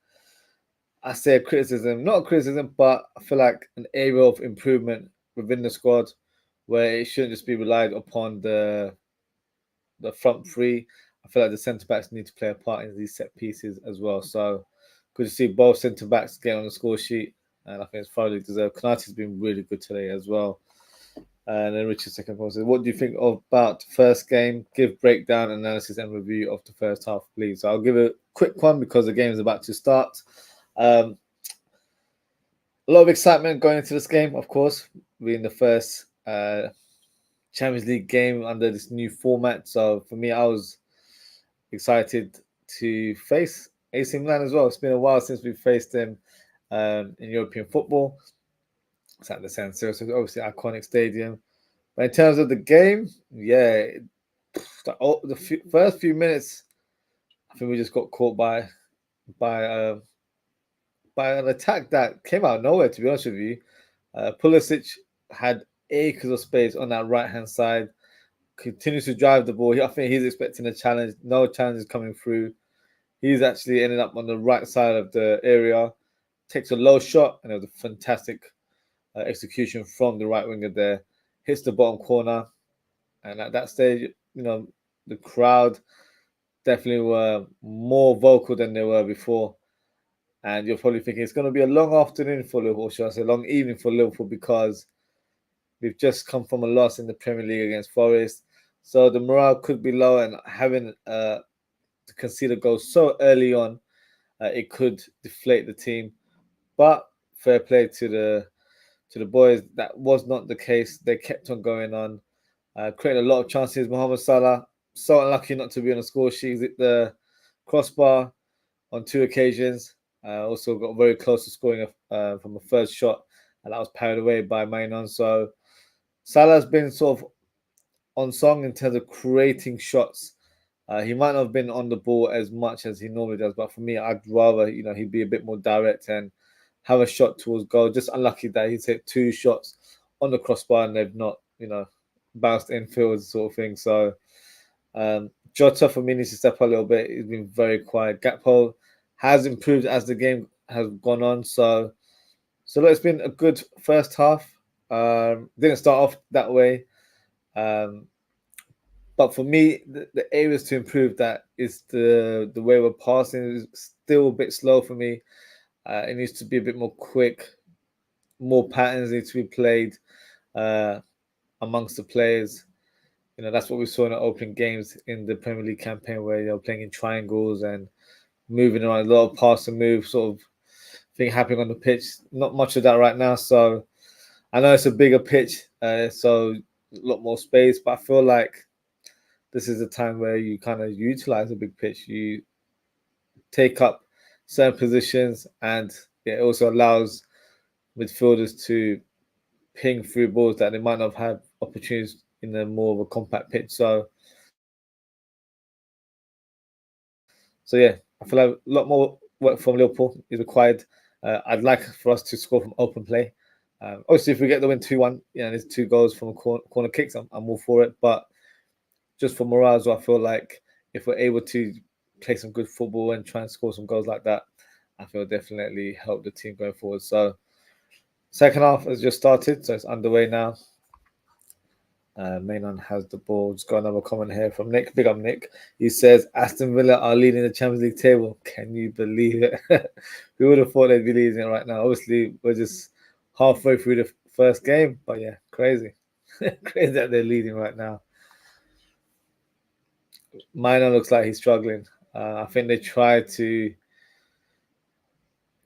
I say, a criticism, not a criticism, but I feel like an area of improvement within the squad where it shouldn't just be relied upon the front three. I feel like the centre backs need to play a part in these set pieces as well. So good to see both centre backs get on the score sheet, and I think it's thoroughly deserved. Konate's been really good today as well. And then Richard's second point says, what do you think about first game? Give breakdown, analysis, and review of the first half, please. So I'll give a quick one because the game is about to start. A lot of excitement going into this game, of course, being the first Champions League game under this new format. So for me, I was excited to face AC Milan as well. It's been a while since we faced them in European football. It's at the San Siro, so obviously iconic stadium. But in terms of the game, yeah, the first few minutes, I think we just got caught by uh, by an attack that came out of nowhere. To be honest with you, Pulisic had acres of space on that right hand side. Continues to drive the ball. I think he's expecting a challenge. No challenge is coming through. He's actually ended up on the right side of the area. Takes a low shot, and it was a fantastic execution from the right winger there. Hits the bottom corner, and at that stage, the crowd definitely were more vocal than they were before. And you're probably thinking it's going to be a long afternoon for Liverpool, or should I say, long evening for Liverpool, because we've just come from a loss in the Premier League against Forest. So the morale could be low, and having to concede a goal so early on, it could deflate the team. But fair play to the boys. That was not the case. They kept on going on, creating a lot of chances. Mohamed Salah, so unlucky not to be on the score sheet. He's hit the crossbar on 2 occasions. Also got very close to scoring from a first shot, and that was parried away by Mainon. So Salah's been sort of on song in terms of creating shots. He might not have been on the ball as much as he normally does, but for me, I'd rather he'd be a bit more direct and have a shot towards goal. Just unlucky that he's hit 2 shots on the crossbar and they've not bounced infield sort of thing. So Jota for me needs to step up a little bit. He's been very quiet. Gakpo has improved as the game has gone on. So look, it's been a good first half. Didn't start off that way. But for me, the areas to improve that is the way we're passing is still a bit slow for me. It needs to be a bit more quick. More patterns need to be played amongst the players. That's what we saw in the opening games in the Premier League campaign, where they're playing in triangles and moving around, a lot of pass and move sort of thing happening on the pitch. Not much of that right now. So I know it's a bigger pitch, so a lot more space, but I feel like this is a time where you kind of utilize a big pitch. You take up certain positions, and it also allows midfielders to ping through balls that they might not have had opportunities in a more of a compact pitch. So yeah, I feel like a lot more work from Liverpool is required. I'd like for us to score from open play. Obviously, if we get the win 2-1, there's 2 goals from corner kicks, I'm all for it. But just for morale as well, I feel like if we're able to play some good football and try and score some goals like that, I feel definitely help the team going forward. So second half has just started, so it's underway now. Mainon has the ball. Just got another comment here from Nick. Big up, Nick. He says Aston Villa are leading the Champions League table. Can you believe it? Who would have thought they'd be leading it right now? Obviously, we're just halfway through the first game, but yeah, crazy. Crazy that they're leading right now. Minor looks like he's struggling. I think they try to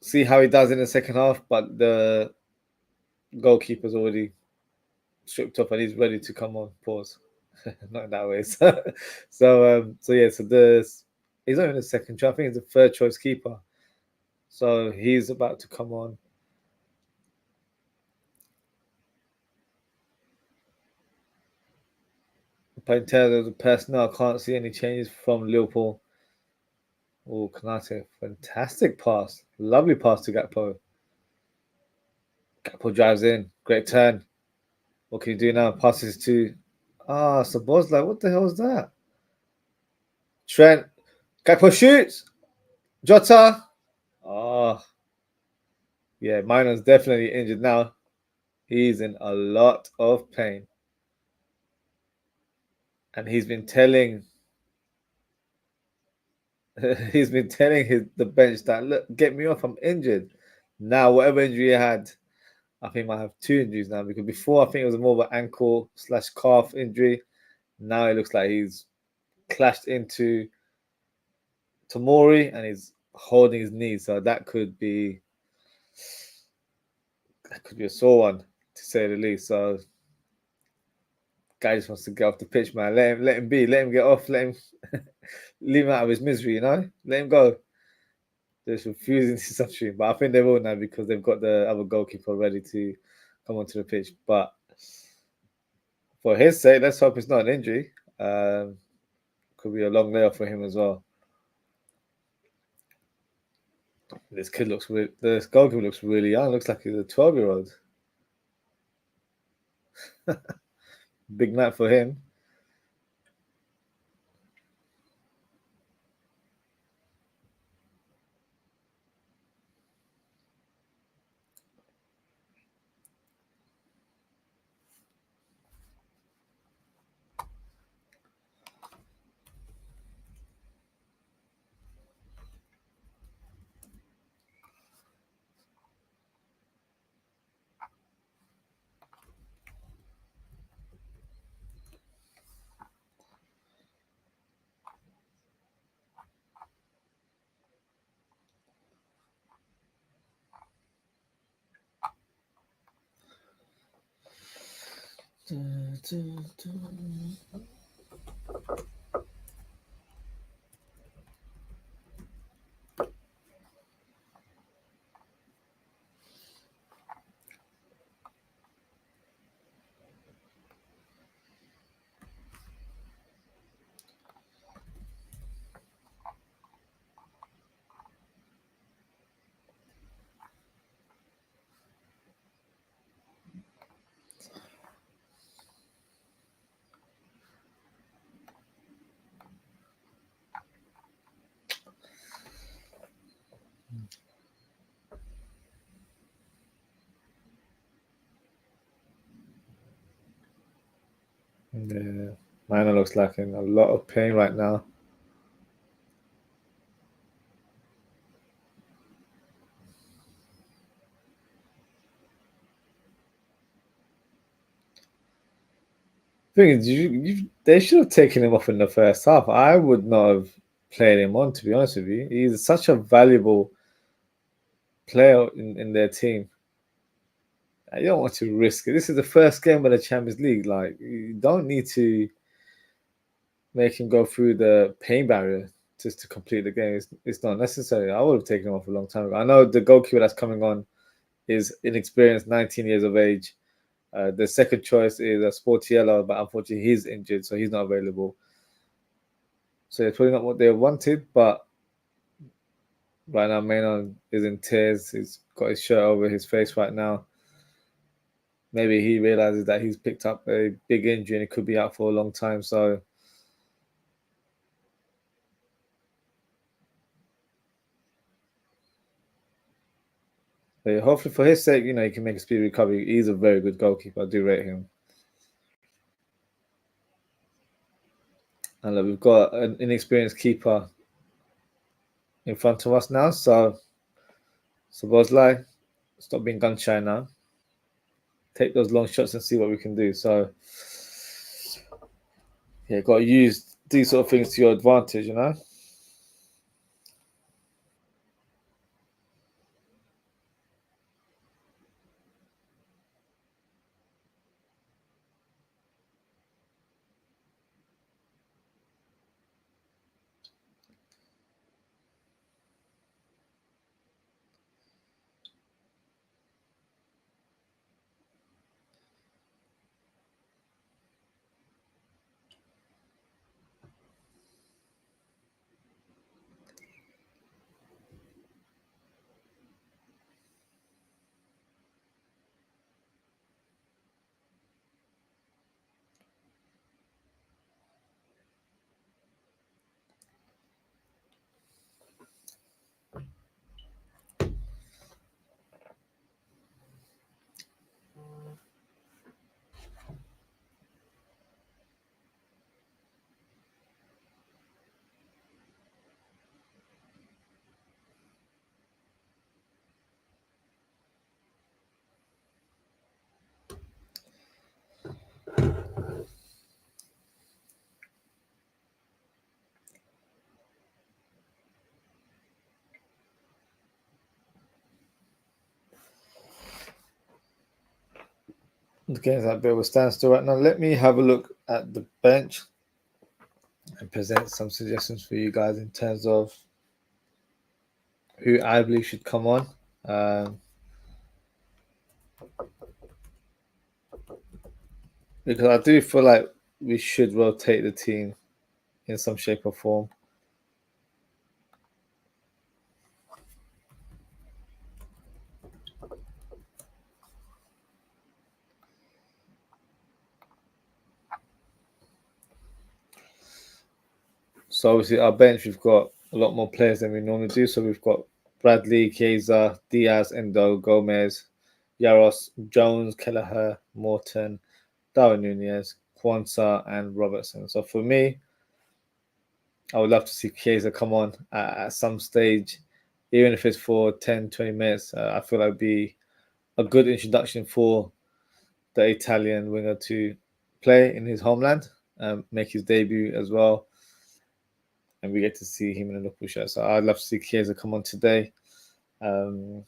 see how he does in the second half, but the goalkeeper's already stripped off and he's ready to come on. Pause. Not in that way. So yeah. So he's not even the second choice. I think he's the third choice keeper. So he's about to come on. But in terms of the personnel, I can't see any changes from Liverpool. Oh, Kanate, fantastic pass. Lovely pass to Gakpo. Gakpo drives in. Great turn. What can you do now? Passes to... Sabozlai. What the hell is that? Trent. Gakpo shoots. Jota. Oh. Yeah, Minor's definitely injured now. He's in a lot of pain. And he's been telling... the bench that, look, get me off, I'm injured. Now, whatever injury he had, I think he might have 2 injuries now, because before I think it was more of an ankle/calf injury. Now it looks like he's clashed into Tomori and he's holding his knee. So that could be a sore one, to say the least. So guy just wants to get off the pitch, man. Let him be. Let him get off. Let him leave him out of his misery, you know? Let him go. Just refusing to substitute. But I think they will now because they've got the other goalkeeper ready to come onto the pitch. But for his sake, let's hope it's not an injury. Could be a long layoff for him as well. This goalkeeper looks really young. Looks like he's a 12-year-old. Big night for him. Yeah, Minor looks like in a lot of pain right now. Thing is, they should have taken him off in the first half. I would not have played him on, to be honest with you. He's such a valuable player in their team. You don't want to risk it. This is the first game of the Champions League. Like, you don't need to make him go through the pain barrier just to complete the game. It's not necessary. I would have taken him off a long time ago. I know the goalkeeper that's coming on is inexperienced, 19 years of age. The second choice is Sportiello, but unfortunately he's injured, so he's not available. So it's probably not what they wanted, but right now Maynard is in tears. He's got his shirt over his face right now. Maybe he realizes that he's picked up a big injury and he could be out for a long time. So hopefully for his sake, he can make a speedy recovery. He's a very good goalkeeper. I do rate him. And look, we've got an inexperienced keeper in front of us now. So Boslai, stop being gun shy now. take those long shots and see what we can do. So yeah, got to use these sort of things to your advantage, you know. The game's at a bit of a standstill right now. Let me have a look at the bench and present some suggestions for you guys in terms of who I believe should come on. Because I do feel like we should rotate the team in some shape or form. So obviously our bench, we've got a lot more players than we normally do. So we've got Bradley, Chiesa, Diaz, Endo, Gomez, Yaros, Jones, Kelleher, Morton, Darwin Nunez, Kwanzaa, and Robertson. So for me, I would love to see Chiesa come on at some stage, even if it's for 10, 20 minutes. I feel like would be a good introduction for the Italian winger to play in his homeland, make his debut as well. And we get to see him in a Liverpool shirt. So I'd love to see Chiesa come on today. I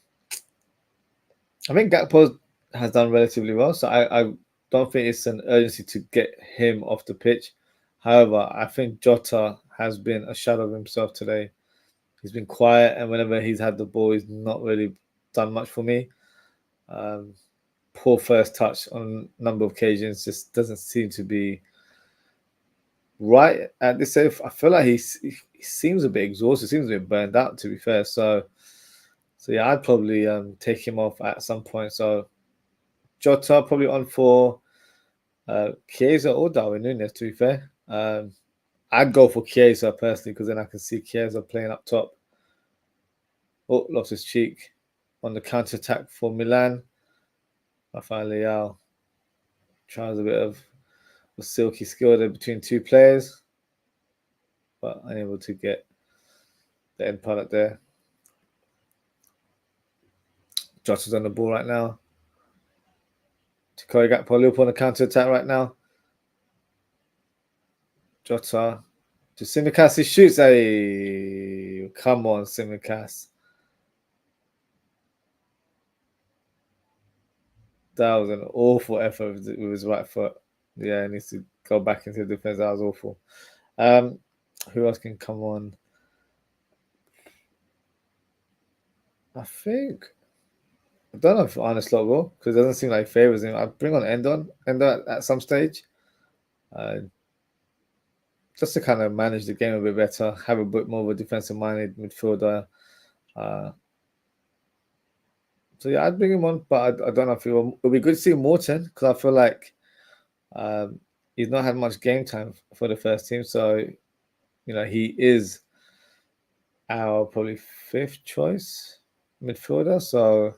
think Gakpo has done relatively well. So I don't think it's an urgency to get him off the pitch. However, I think Jota has been a shadow of himself today. He's been quiet, and whenever he's had the ball, he's not really done much for me. Poor first touch on a number of occasions, just doesn't seem to be right at this stage. I feel like he seems a bit exhausted, seems a bit burned out, to be fair. So yeah, I'd probably take him off at some point. So Jota probably on for Chiesa or Darwin Nunez, to be fair. I'd go for Chiesa personally because then I can see Chiesa playing up top. Oh, lost his cheek on the counter attack for Milan. Rafael Leao tries a bit of a silky skill there between two players, but unable to get the end product there. Josh is on the ball right now. Corey Gakpo, Liverpool on the counter attack right now. Jota to Tsimikas. He shoots. Hey, come on, Tsimikas. That was an awful effort with his right foot. Yeah, he needs to go back into the defense. That was awful. Who else can come on? I don't know if Arne Slot will, because it doesn't seem like he favours him. I'd bring on Endo at some stage. Just to kind of manage the game a bit better, have a bit more of a defensive-minded midfielder. So yeah, I'd bring him on, but I don't know if it'll be good to see Morton, because I feel like he's not had much game time for the first team. So, he is our probably fifth choice midfielder. So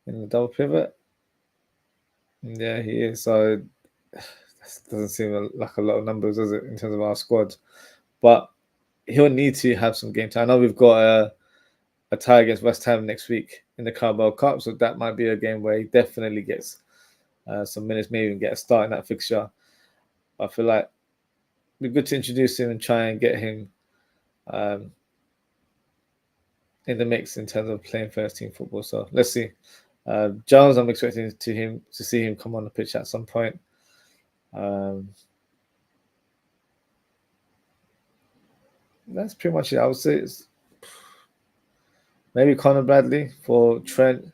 in the double pivot, yeah, he is. So doesn't seem like a lot of numbers, does it, in terms of our squad? But he'll need to have some game time. I know we've got a tie against West Ham next week in the Carabao Cup, so that might be a game where he definitely gets some minutes, maybe even get a start in that fixture. I feel like it'd be good to introduce him and try and get him in the mix in terms of playing first team football. So let's see. Jones, I'm expecting to see him come on the pitch at some point. That's pretty much it. I would say it's maybe Conor Bradley for Trent.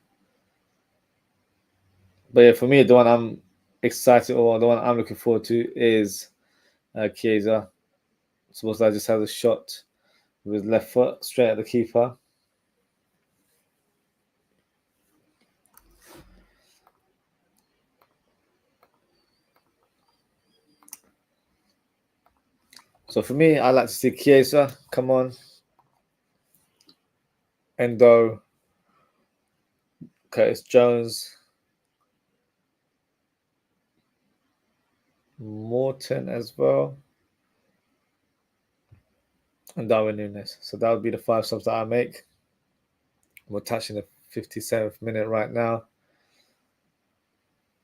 But yeah, for me, the one I'm excited or the one I'm looking forward to is Chiesa. Suppose I just has a shot with his left foot straight at the keeper. So for me, I like to see Chiesa come on. Endo, Curtis Jones, Morton as well, and Darwin Núñez. So that would be the 5 subs that I make. We're touching the 57th minute right now.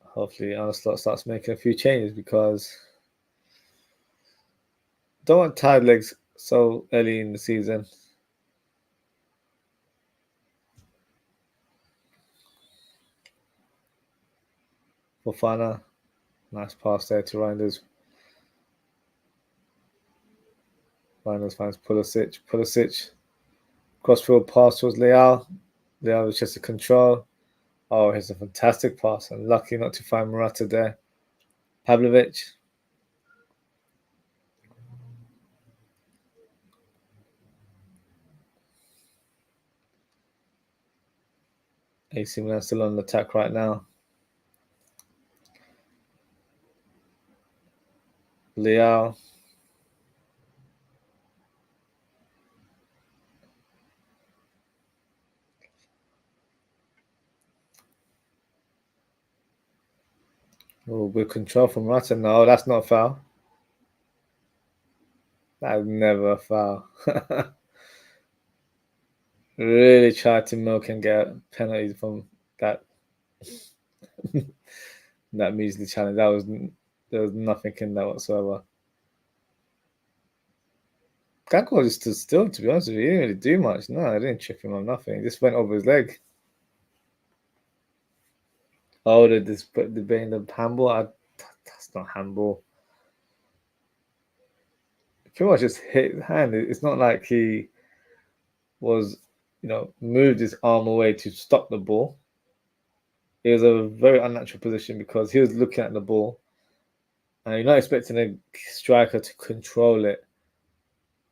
Hopefully, Arnold starts making a few changes because don't want tired legs so early in the season. Fofana, nice pass there to Reinders. Reinders finds Pulisic. Pulisic, crossfield pass towards Leao. Leao was just a control. Oh, here's a fantastic pass. And lucky not to find Morata there. Pavlovic. AC Milan still on the attack right now. Leao. Oh, good control from Morata. No, that's not a foul. That is never a foul. Really tried to milk and get penalties from that that measly challenge. There was nothing in that whatsoever. Gakpo just stood still, to be honest with you. He didn't really do much. No, I didn't trip him on nothing. He just went over his leg. Oh, the being the handball. That's not handball. Pretty much just hit his hand. It's not like he was, moved his arm away to stop the ball. It was a very unnatural position because he was looking at the ball, and you're not expecting a striker to control it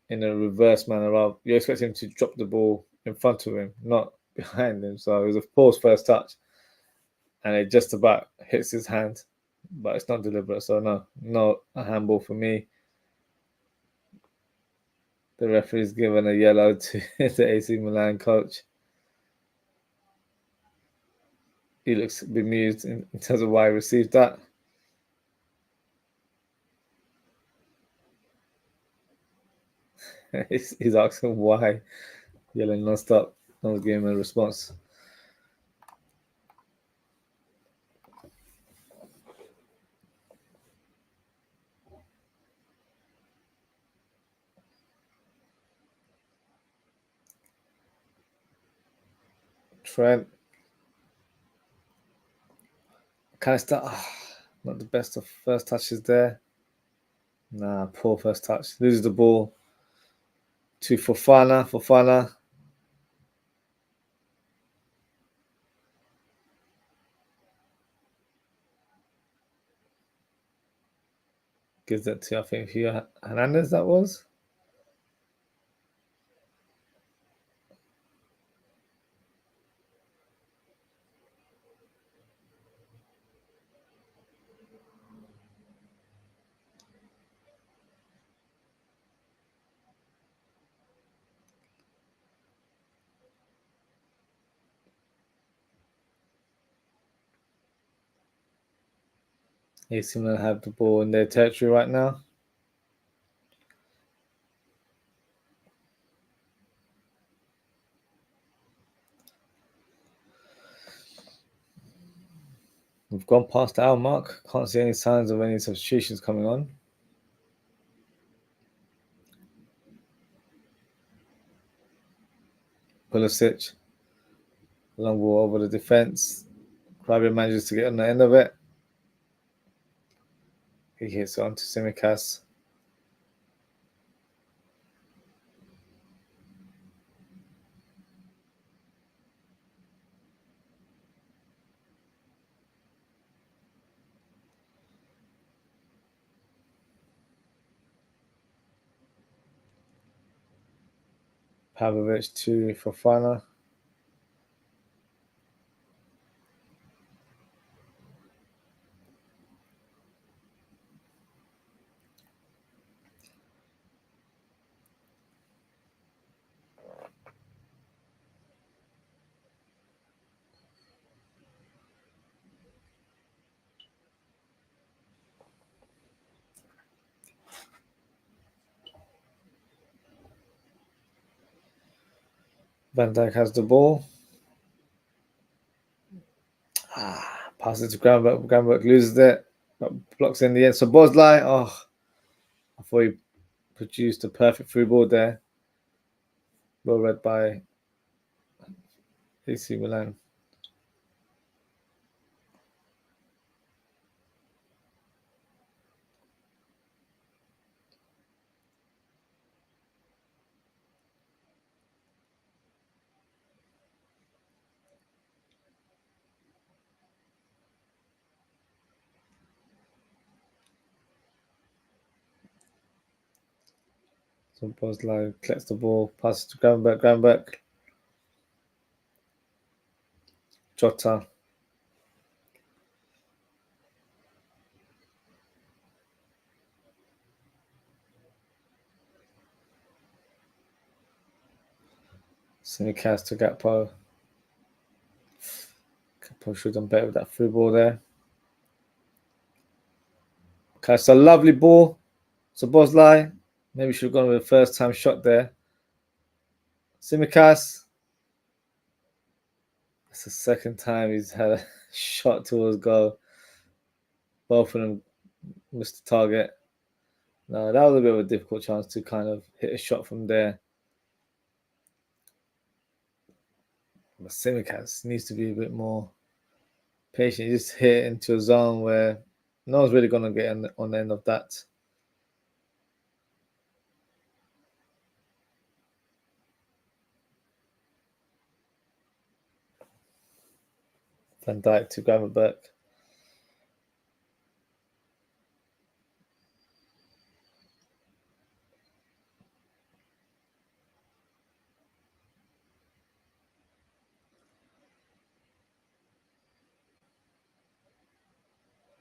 in a reverse manner. You're expecting him to drop the ball in front of him, not behind him. So it was a poor first touch, and it just about hits his hand, but it's not deliberate. So no, not a handball for me. The referee's given a yellow to the AC Milan coach. He looks bemused in terms of why he received that. He's asking why, yelling non-stop. No one's giving him a response. Trent. Kind of start. Not the best of first touches there. Nah, poor first touch. Loses the ball to Fofana. Fofana. Gives that to, I think, Hernandez, that was. AC Milan have the ball in their territory right now. We've gone past the hour mark. Can't see any signs of any substitutions coming on. Pulisic. Long ball over the defense. Krabby manages to get on the end of it. He hits it onto Tsimikas. Pavlovic to Fofana. Van Dijk has the ball. Passes to Granberg. Granberg loses it. Blocks in the end. So Bosley, I thought he produced a perfect through ball there. Well read by AC Milan. So Bosley collects the ball, passes to Granberg. Granberg. Jota. Tsimikas to Gakpo. Gakpo should have done better with that through ball there. Okay, it's a lovely ball. So Bosley, maybe should have gone with the first time shot there. Tsimikas. It's the second time he's had a shot towards goal. Both of them missed the target. No, that was a bit of a difficult chance to kind of hit a shot from there. But Tsimikas needs to be a bit more patient. He just hit into a zone where no one's really going to get on the end of that. Van Dijk to Gravenberch.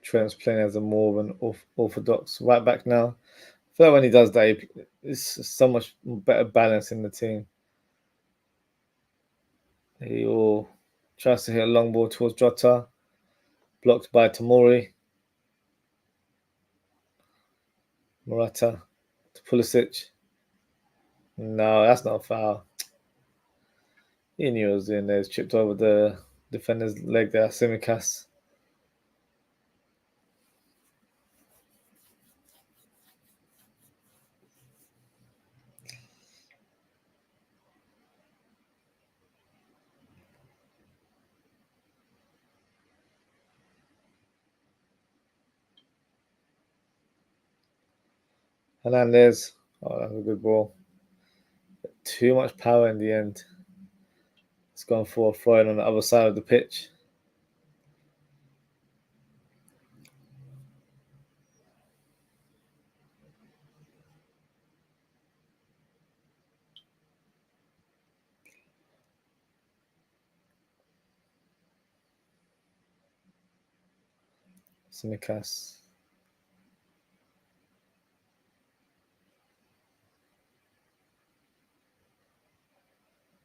Trent's playing as a more of an orthodox right back now. I feel like when he does that, it's so much better balance in the team. He all tries to hit a long ball towards Jota. Blocked by Tomori. Morata to Pulisic. No, that's not a foul. He knew it was in there. It's chipped over the defender's leg there. Tsimikas. Hernandez. Oh, that's a good ball. Too much power in the end. It's gone for a throw on the other side of the pitch. Tsimikas.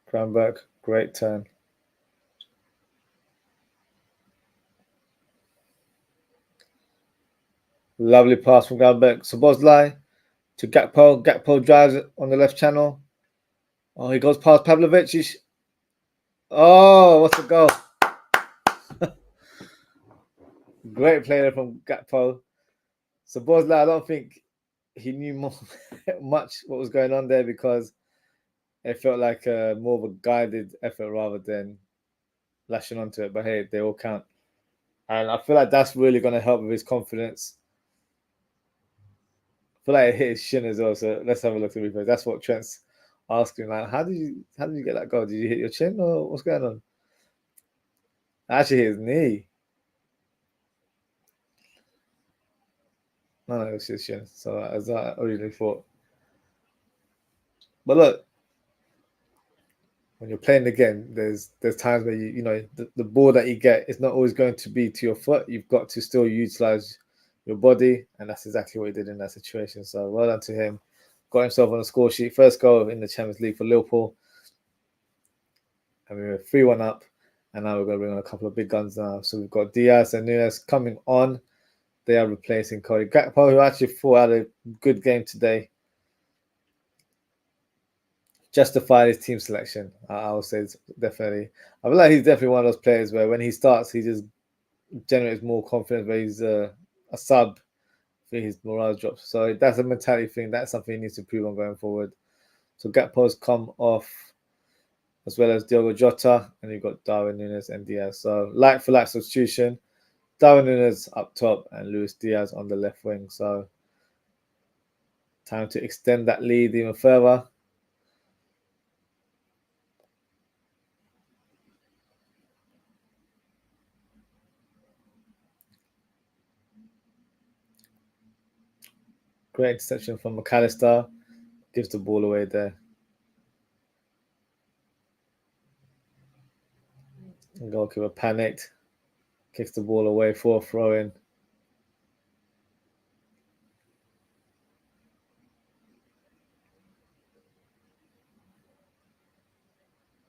Granberg, great turn. Lovely pass from Granberg. Szoboszlai to Gakpo. Gakpo drives it on the left channel. Oh, he goes past Pavlovic. Oh, what's a goal? Great player from Gakpo. So Bosley, I don't think he knew much what was going on there, because it felt like more of a guided effort rather than lashing onto it. But hey, they all count. And I feel like that's really going to help with his confidence. I feel like it hit his shin as well. So let's have a look at the replay. That's what Trent's asking. Like, how did you get that goal? Did you hit your chin, or what's going on? Actually hit his knee. No, it was his shin. So as I originally thought. But look, when you're playing the game, there's times where you know the ball that you get is not always going to be to your foot. You've got to still utilize your body, and that's exactly what he did in that situation. So well done to him. Got himself on the score sheet. First goal in the Champions League for Liverpool, and we were 3-1 up. And now we're going to bring on a couple of big guns now. So we've got Diaz and Nunes coming on. They are replacing Cody Gakpo, who actually fought out a good game today. Justified his team selection, I would say, definitely. I feel like he's definitely one of those players where when he starts, he just generates more confidence. Where he's a sub, I think his morale drops. So that's a mentality thing. That's something he needs to improve on going forward. So Gakpo's come off, as well as Diogo Jota, and you've got Darwin Nunes and Diaz. So like for like substitution, Darwin Nunes up top and Luis Diaz on the left wing. So time to extend that lead even further. Great interception from McAllister. Gives the ball away there. The goalkeeper panicked. Kicks the ball away for a throw-in.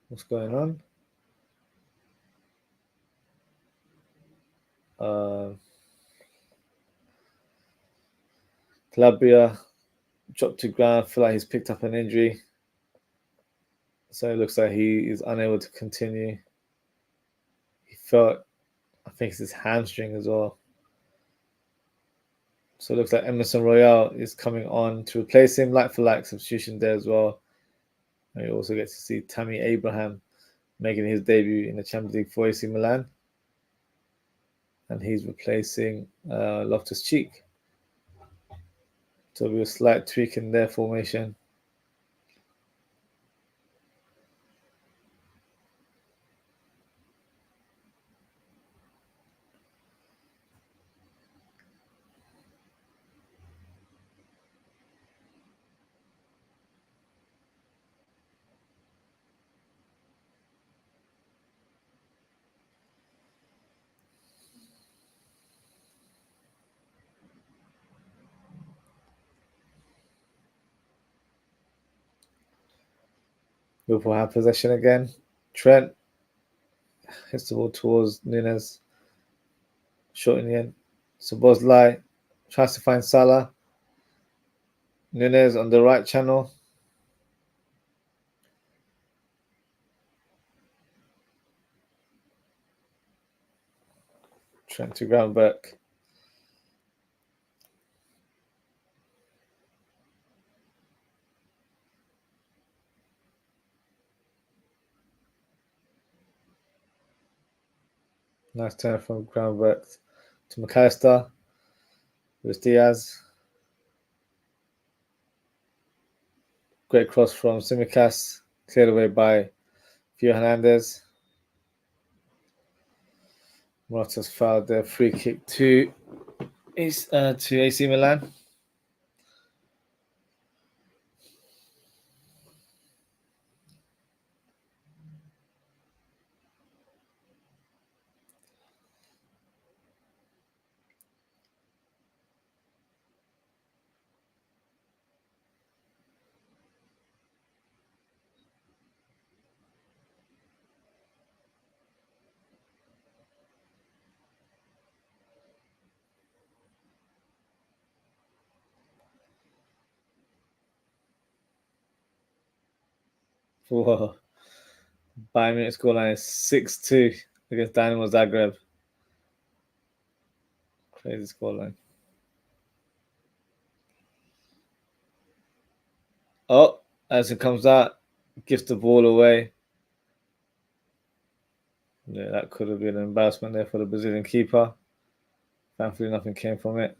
What's going on? Calabria dropped to ground. I feel like he's picked up an injury. So it looks like he is unable to continue. He felt, I think it's his hamstring as well. So it looks like Emerson Royale is coming on to replace him, like for like substitution there as well. And you also get to see Tammy Abraham making his debut in the Champions League for AC Milan. And he's replacing Loftus-Cheek. So there'll be a slight tweak in their formation. Liverpool have possession again. Trent hits the ball towards Nunes. Short in the end. So Bosley tries to find Salah. Nunes on the right channel. Trent to ground back. Nice turn from ground back to McAllister. Luis Diaz. Great cross from Simicas. Cleared away by Theo Hernandez. Morata's fouled their free kick to AC Milan. Whoa. Bayern Munich scoreline is 6-2 against Dynamo Zagreb. Crazy scoreline. Oh, as it comes out, gives the ball away. Yeah, that could have been an embarrassment there for the Brazilian keeper. Thankfully, nothing came from it.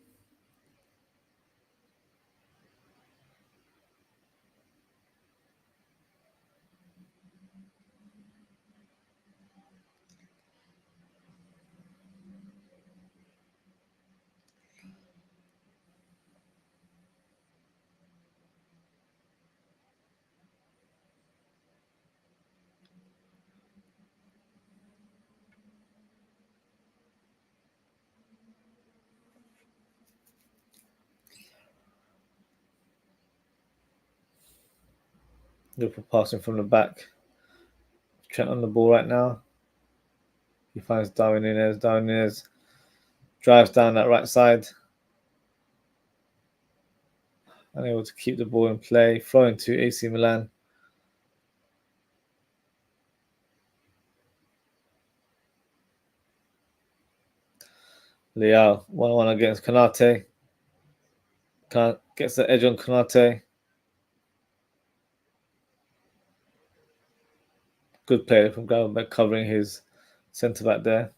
Liverpool passing from the back. Trent on the ball right now. He finds Darwin Núñez. Darwin Núñez drives down that right side. Unable to keep the ball in play. Throwing to AC Milan. Leao, 1-1 against Konate. Gets the edge on Konate. Good play from Gravenberch covering his centre back there.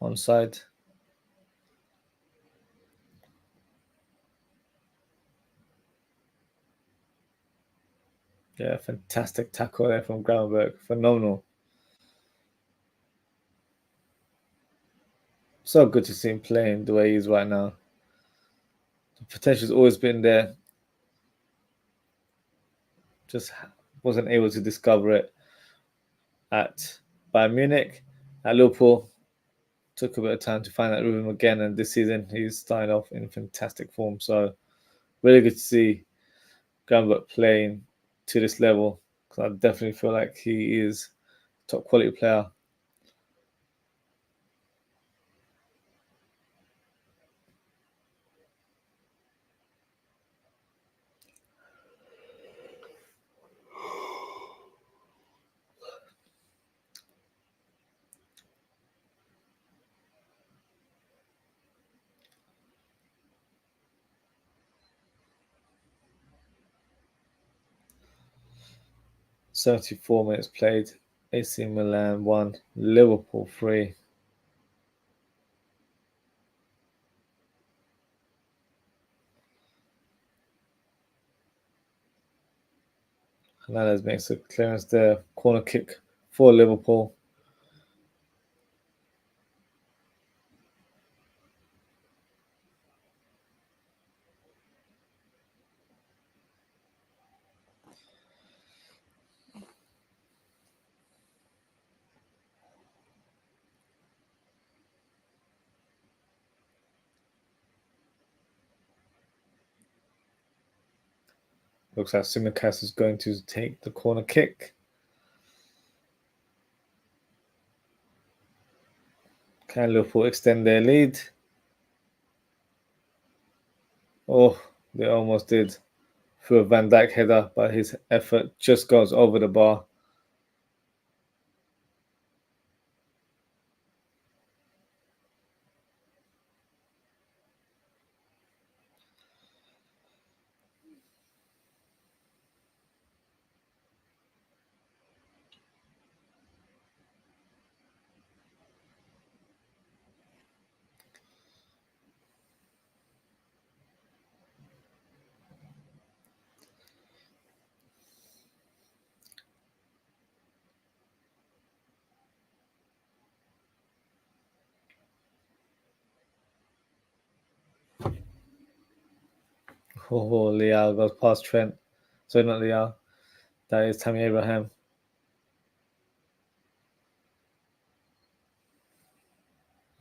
Onside. Yeah, fantastic tackle there from Gravenberch. Phenomenal. So good to see him playing the way he is right now. The potential's always been there. Just wasn't able to discover it at Bayern Munich. At Liverpool, took a bit of time to find that rhythm again, and this season he's starting off in fantastic form. So really good to see Gravenberch playing to this level, because I definitely feel like he is a top quality player. .74 minutes played. AC Milan 1, Liverpool 3. Hernandez makes a clearance there. Corner kick for Liverpool. Looks like Tsimikas is going to take the corner kick. Can Liverpool extend their lead? Oh, they almost did. Through a Van Dijk header, but his effort just goes over the bar. Oh, Leao goes past Trent. Sorry, not Leao. That is Tammy Abraham.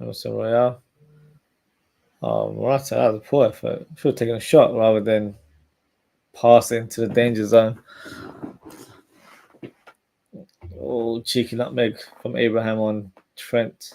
Royale. Oh, Morata, that was a poor effort. Should have taken a shot rather than pass into the danger zone. Oh, cheeky nutmeg from Abraham on Trent.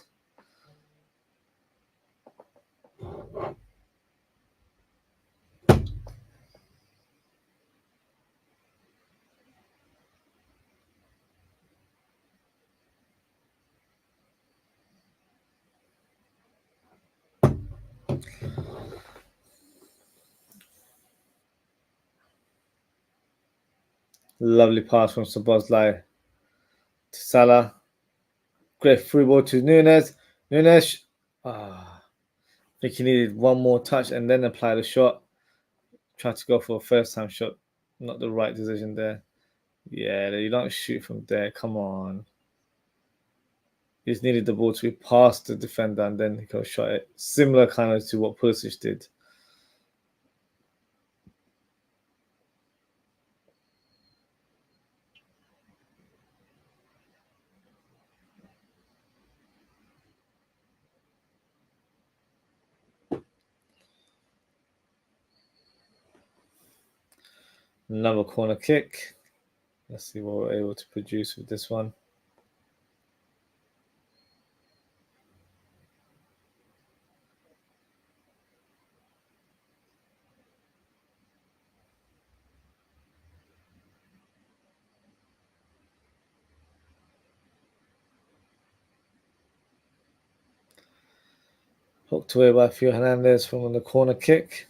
Lovely pass from Szoboszlai to Salah. Great through ball to Nunes. Nunes. I think he needed one more touch and then apply the shot. Tried to go for a first time shot. Not the right decision there. Yeah, you don't shoot from there. Come on. He just needed the ball to be past the defender and then he could have shot it. Similar kind of to what Pulisic did. Another corner kick. Let's see what we're able to produce with this one. Hooked away by Theo Hernandez from the corner kick.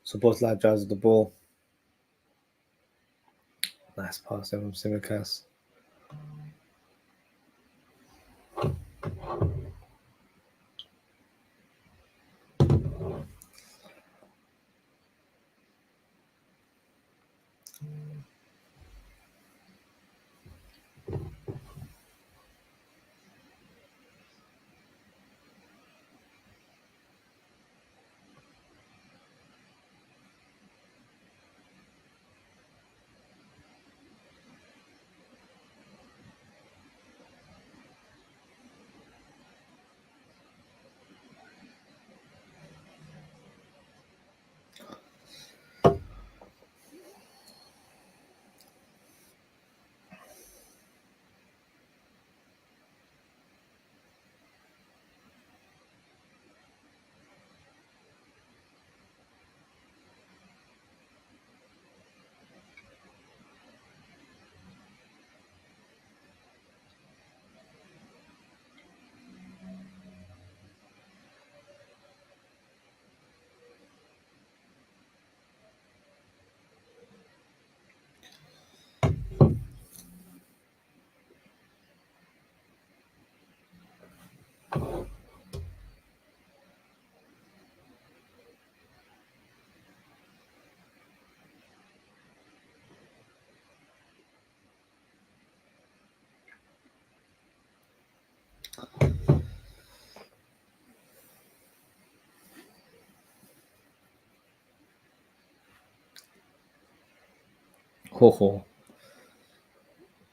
Szoboszlai drives the ball. Nice pass there from Tsimikas. Ho.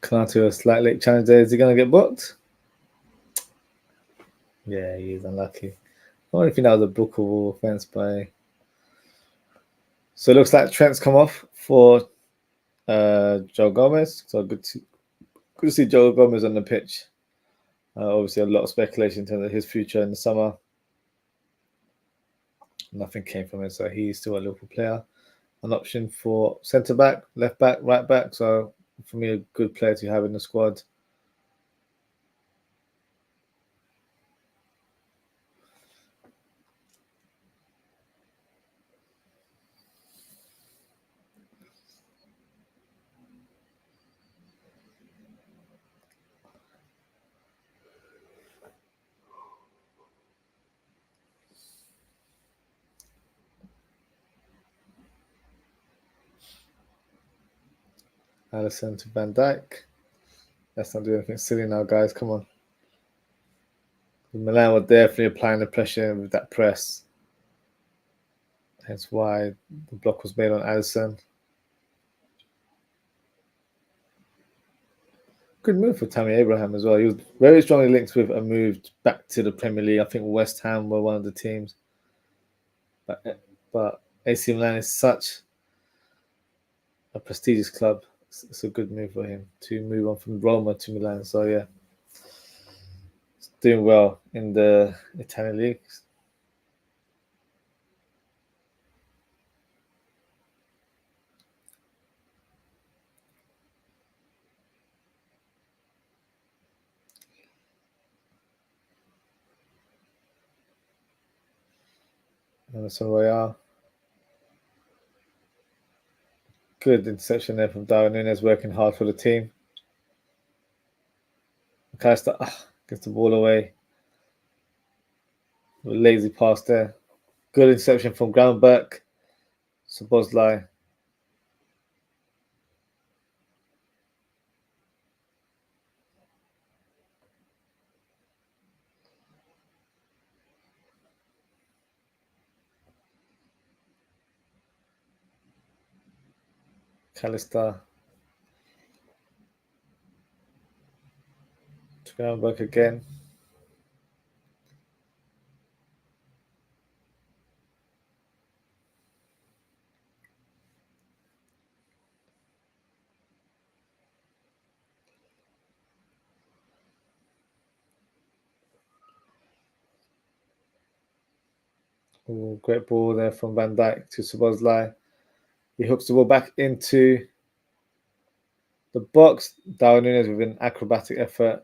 Kanatu a slight late challenge there. Is he going to get booked? Yeah, he is unlucky. I don't think that was a bookable offence by. So it looks like Trent's come off for Joe Gomez. So good to see Joe Gomez on the pitch. Obviously, a lot of speculation in terms of his future in the summer. Nothing came from it, so he's still a Liverpool player. An option for centre back, left back, right back. So for me, a good player to have in the squad. Alisson to Van Dijk. Let's not do anything silly now, guys. Come on. Milan were definitely applying the pressure with that press. Hence why the block was made on Alisson. Good move for Tammy Abraham as well. He was very strongly linked with a move back to the Premier League. I think West Ham were one of the teams. But AC Milan is such a prestigious club. It's a good move for him to move on from Roma to Milan. So, yeah. doing well in the Italian leagues. Emerson Royale. Good interception there from Darwin Núñez, working hard for the team. McAllister gets the ball away. A lazy pass there. Good interception from Groundback. Szoboszlai. McAllister. To Groundback again. Ooh, great ball there from Van Dijk to Szoboszlai. He hooks the ball back into the box. Darwin Núñez with an acrobatic effort.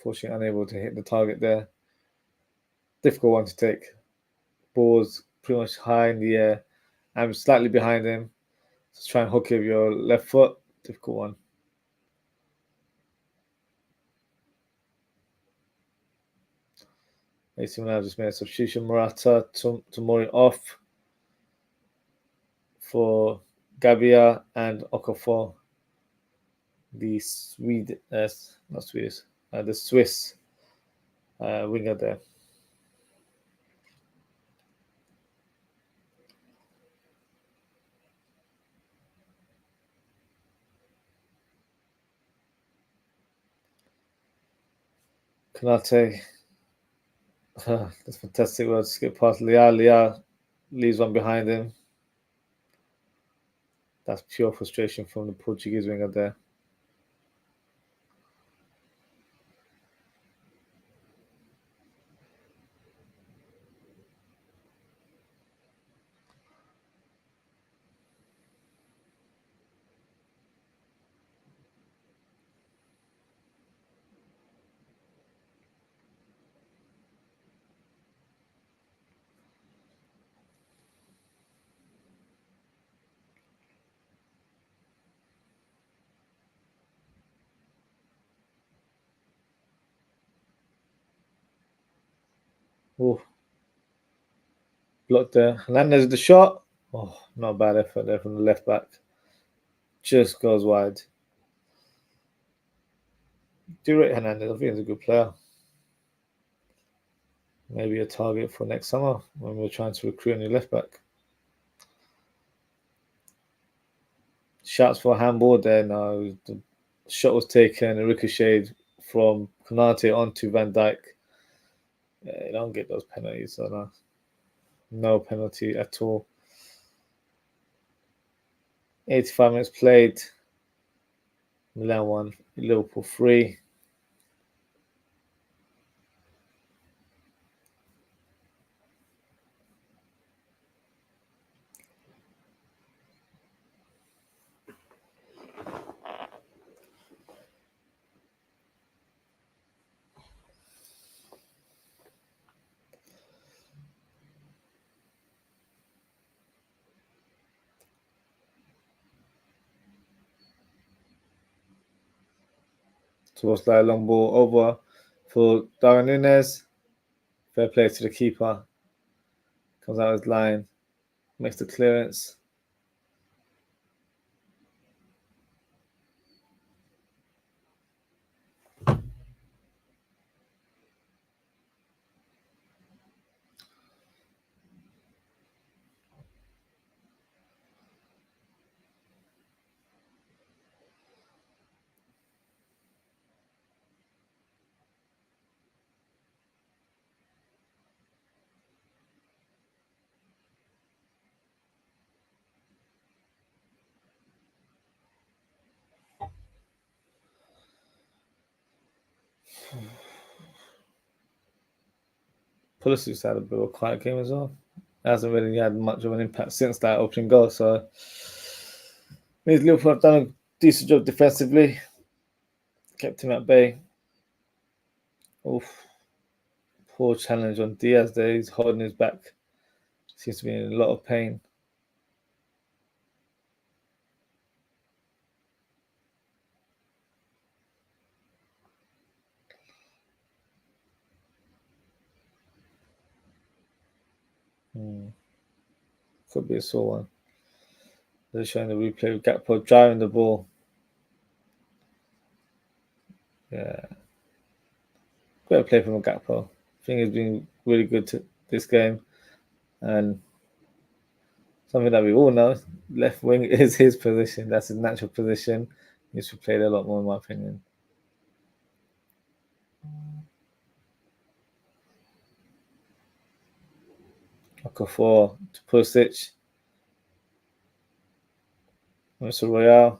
Fortunately unable to hit the target there. Difficult one to take. Ball's pretty much high in the air. I'm slightly behind him. Just try and hook it with your left foot. Difficult one. AC Milan just made a substitution. Morata, Tomori off for Gabia and Okafor. The the Swiss winger there. Konate. That's fantastic. We'll skip past Leao. Leao leaves one behind him. That's pure frustration from the Portuguese winger there. Ooh. Blocked there. Hernandez with the shot. Oh, not a bad effort there from the left back. Just goes wide. Do rate Hernandez. I think he's a good player. Maybe a target for next summer when we're trying to recruit a new left back. Shouts for a handball there. No, the shot was taken and ricocheted from Konate onto Van Dijk. Yeah, you don't get those penalties, so no penalty at all. 85 minutes played. Milan 1, Liverpool 3. Towards that long ball over for Darwin Núñez. Fair play to the keeper. Comes out his line. Makes the clearance. Pulisic's had a bit of a quiet game as well. Hasn't really had much of an impact since that opening goal. So means Liverpool have done a decent job defensively, kept him at bay. Oof. Poor challenge on Diaz there. He's holding his back. Seems to be in a lot of pain. Could be a sore one. They're showing the replay with Gakpo driving the ball. Yeah. Great play from Gakpo. I think he's been really good to this game. And something that we all know, left wing is his position. That's his natural position. He needs to play it a lot more, in my opinion. Okafor to Pulisic. Mr. Royale.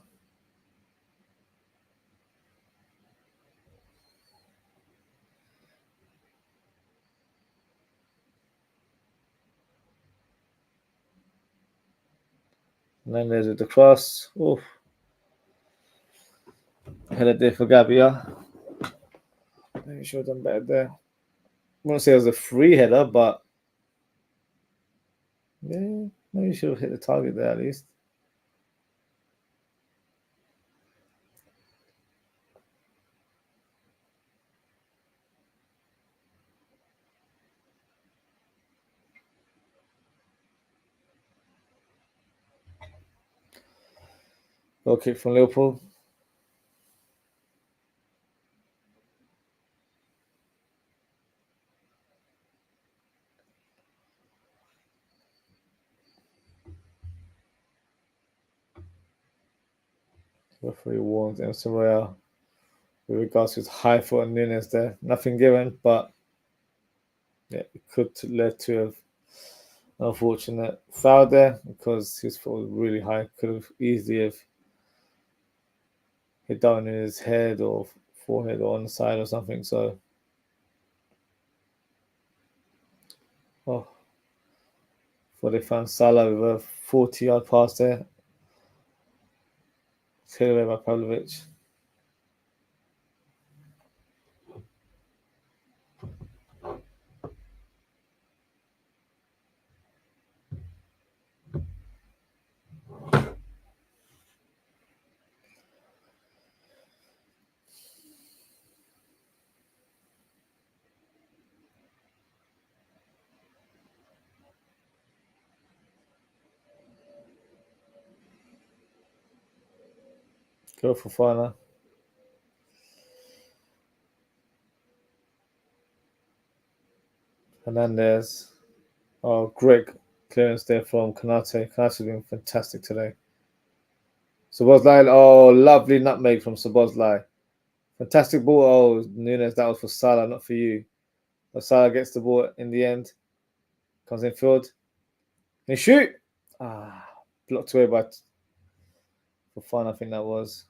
And then there's the cross. Oof. Header there for Gabia. Maybe should have done better there. I wouldn't say it was a free header, but yeah, maybe you should have hit the target there at least. Goal kick from Liverpool. Referee warns Emerson Royale with regards to his high foot on Nunes there. Nothing given, but yeah, it could lead to an unfortunate foul there because his foot was really high. Could have easily have hit down in his head or forehead or on the side or something. So, before they found Salah with a 40-yard pass there. It's hit away by Pavlovic. Go for Fana. Hernandez. Oh, great clearance there from Konate. Konate's been fantastic today. Szoboszlai. Oh, lovely nutmeg from Szoboszlai. Fantastic ball. Oh, Nunes, that was for Salah, not for you. But Salah gets the ball in the end. Comes in field. Can he shoot? Blocked away by for fun, I think that was.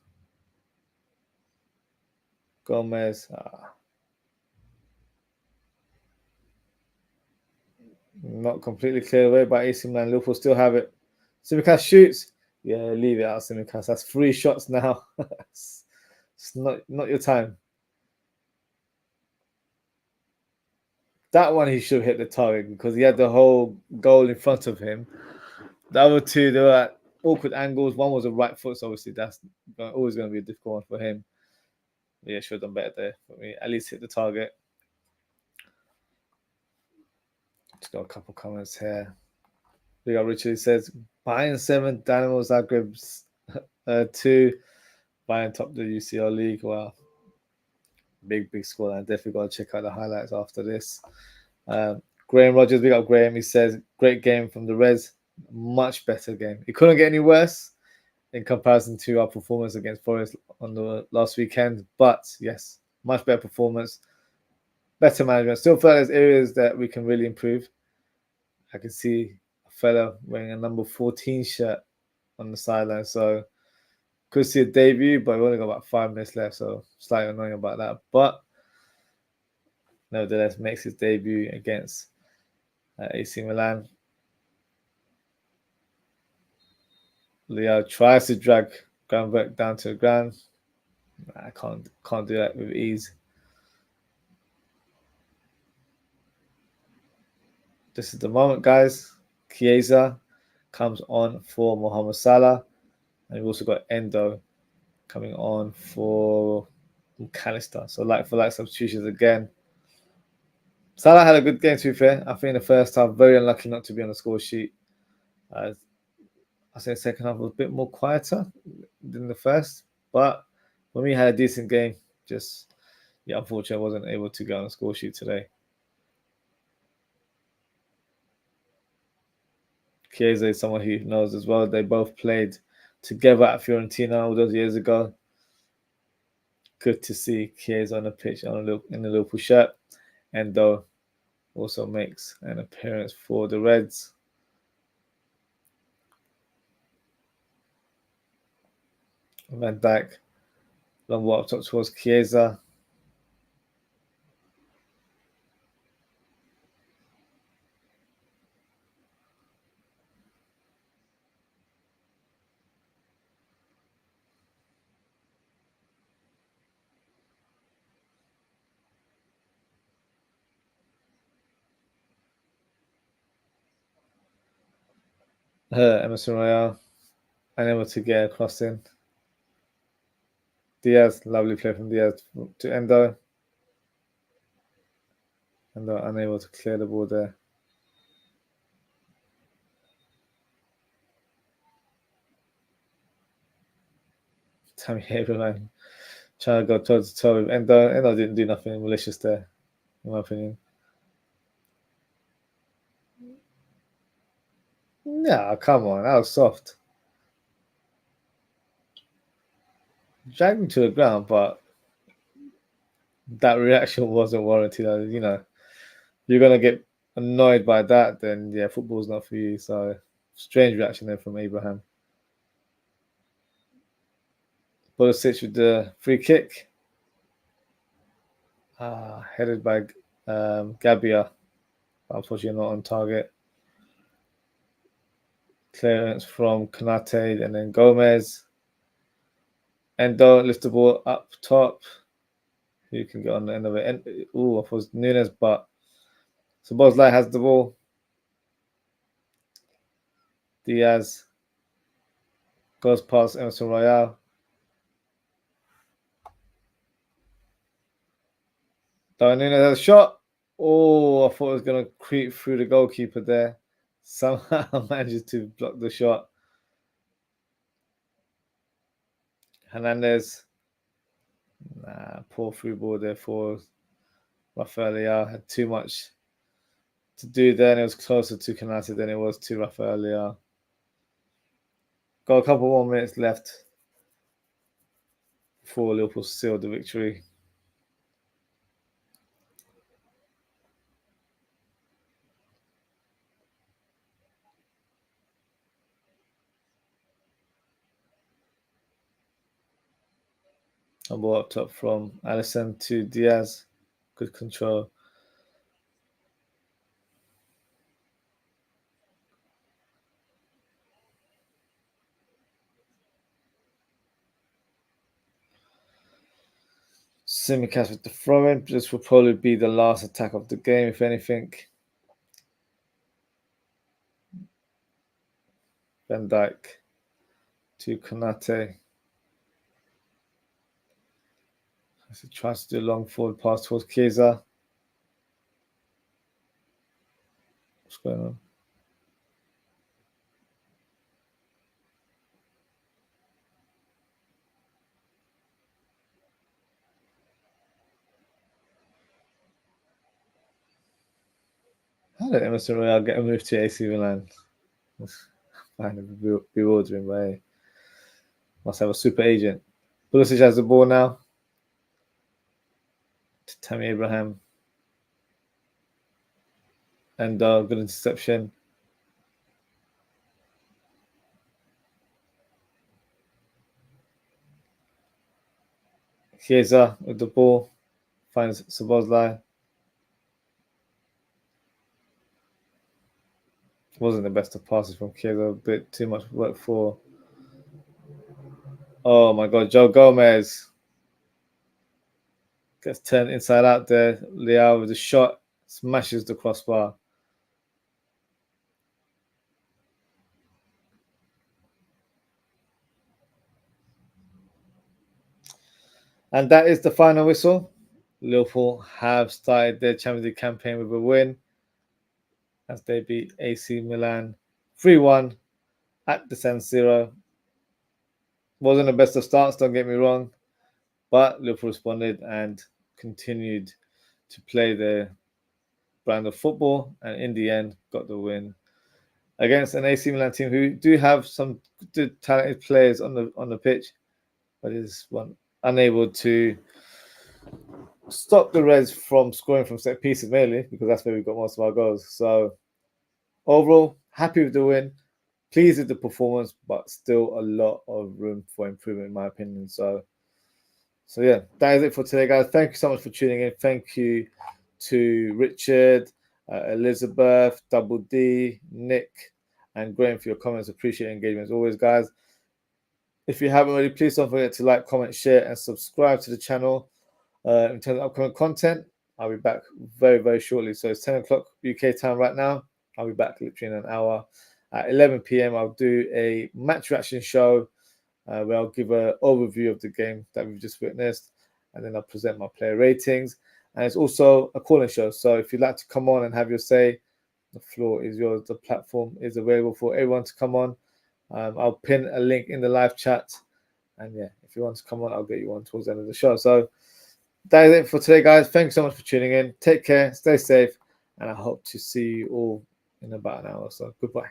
Gomez. Not completely cleared away by AC Milan. Liverpool still have it. Tsimikas shoots. Yeah, leave it out, Tsimikas. That's 3 shots now. It's not your time. That one he should have hit the target because he had the whole goal in front of him. The other two, they were at awkward angles. One was a right foot, so obviously that's always going to be a difficult one for him. But yeah, should have done better there for me. At least hit the target. Just got a couple comments here. We got Richard, he says, Bayern 7, Dynamo Zagreb 2. Bayern top the UCL League. Wow. Big score. I definitely got to check out the highlights after this. Graham Rogers, big up Graham. He says, great game from the Reds. Much better game. It couldn't get any worse in comparison to our performance against Forest on the last weekend. But yes, much better performance. Better management. Still feel there's areas that we can really improve. I can see a fella wearing a number 14 shirt on the sideline. So could see a debut, but we've only got about 5 minutes left. So slightly annoying about that. But nevertheless makes his debut against AC Milan. Leo tries to drag Gravenberch down to the ground. I can't do that with ease. This is the moment, guys. Chiesa comes on for Mohamed Salah. And we've also got Endo coming on for McAllister. So like for like substitutions again. Salah had a good game, to be fair. I think in the first half, very unlucky not to be on the score sheet. I say the second half was a bit more quieter than the first. But when we had a decent game, just, yeah, unfortunately, I wasn't able to get on the score sheet today. Chiesa is someone who knows as well. They both played together at Fiorentina all those years ago. Good to see Chiesa on the pitch in the Liverpool shirt. Endo also makes an appearance for the Reds. Van Dijk, long ball up top towards Chiesa. Emerson Royale, unable to get across in. Diaz, lovely play from Diaz to Endo. Endo unable to clear the ball there. Tammy Abraham trying to go toe to toe with Endo. Endo didn't do nothing malicious there, in my opinion. Yeah, come on, that was soft. Dragged him to the ground, but that reaction wasn't warranted. You know, you're gonna get annoyed by that, then yeah, football's not for you. So strange reaction there from Abraham. Pulisic with the free kick. Headed by Gabbia. Unfortunately, not on target. Clearance from Konate and then Gomez. Endo lifts the ball up top. Who can get on the end of it? I thought it was Nunes, but Szoboszlai has the ball. Diaz goes past Emerson Royale. Darwin Nunes has a shot. Oh, I thought it was going to creep through the goalkeeper there. Somehow manages to block the shot. Hernandez. Poor through ball there for Rafael Leao. Had too much to do there, and it was closer to Konate than it was to Rafael Leao. Got a couple more minutes left before Liverpool sealed the victory. A ball up top from Alisson to Diaz. Good control. Tsimikas with the throw in. This will probably be the last attack of the game, if anything. Van Dijk to Konate. As he tries to do a long forward pass towards Chiesa. What's going on? How did Emerson Royale get a move to AC Milan? Kind of bewildering, but must have a super agent. Pulisic has the ball now. To Tammy Abraham. And good interception. Chiesa with the ball. Finds Szoboszlai. Wasn't the best of passes from Chiesa. A bit too much work for. Oh my God, Joe Gomez gets turned inside out there. Leao with a shot, smashes the crossbar. And that is the final whistle. Liverpool have started their Champions League campaign with a win as they beat AC Milan 3-1 at the San Siro. Wasn't the best of starts, don't get me wrong, but Liverpool responded and continued to play their brand of football, and in the end got the win against an AC Milan team who do have some good talented players on the pitch, but is unable to stop the Reds from scoring from set pieces mainly, because that's where we got most of our goals. So overall, happy with the win, pleased with the performance, but still a lot of room for improvement in my opinion. So yeah, that is it for today, guys. Thank you so much for tuning in. Thank you to Richard, Elizabeth, Double D, Nick, and Graham for your comments. Appreciate engagement as always, guys. If you haven't already, please don't forget to like, comment, share, and subscribe to the channel. In terms of upcoming content, I'll be back very, very shortly. So it's 10 o'clock UK time right now. I'll be back literally in an hour. At 11 p.m, I'll do a match reaction show where I'll give an overview of the game that we've just witnessed, and then I'll present my player ratings. And it's also a call-in show. So if you'd like to come on and have your say, the floor is yours. The platform is available for everyone to come on. I'll pin a link in the live chat. And yeah, if you want to come on, I'll get you on towards the end of the show. So that is it for today, guys. Thank you so much for tuning in. Take care, stay safe, and I hope to see you all in about an hour or so. Goodbye.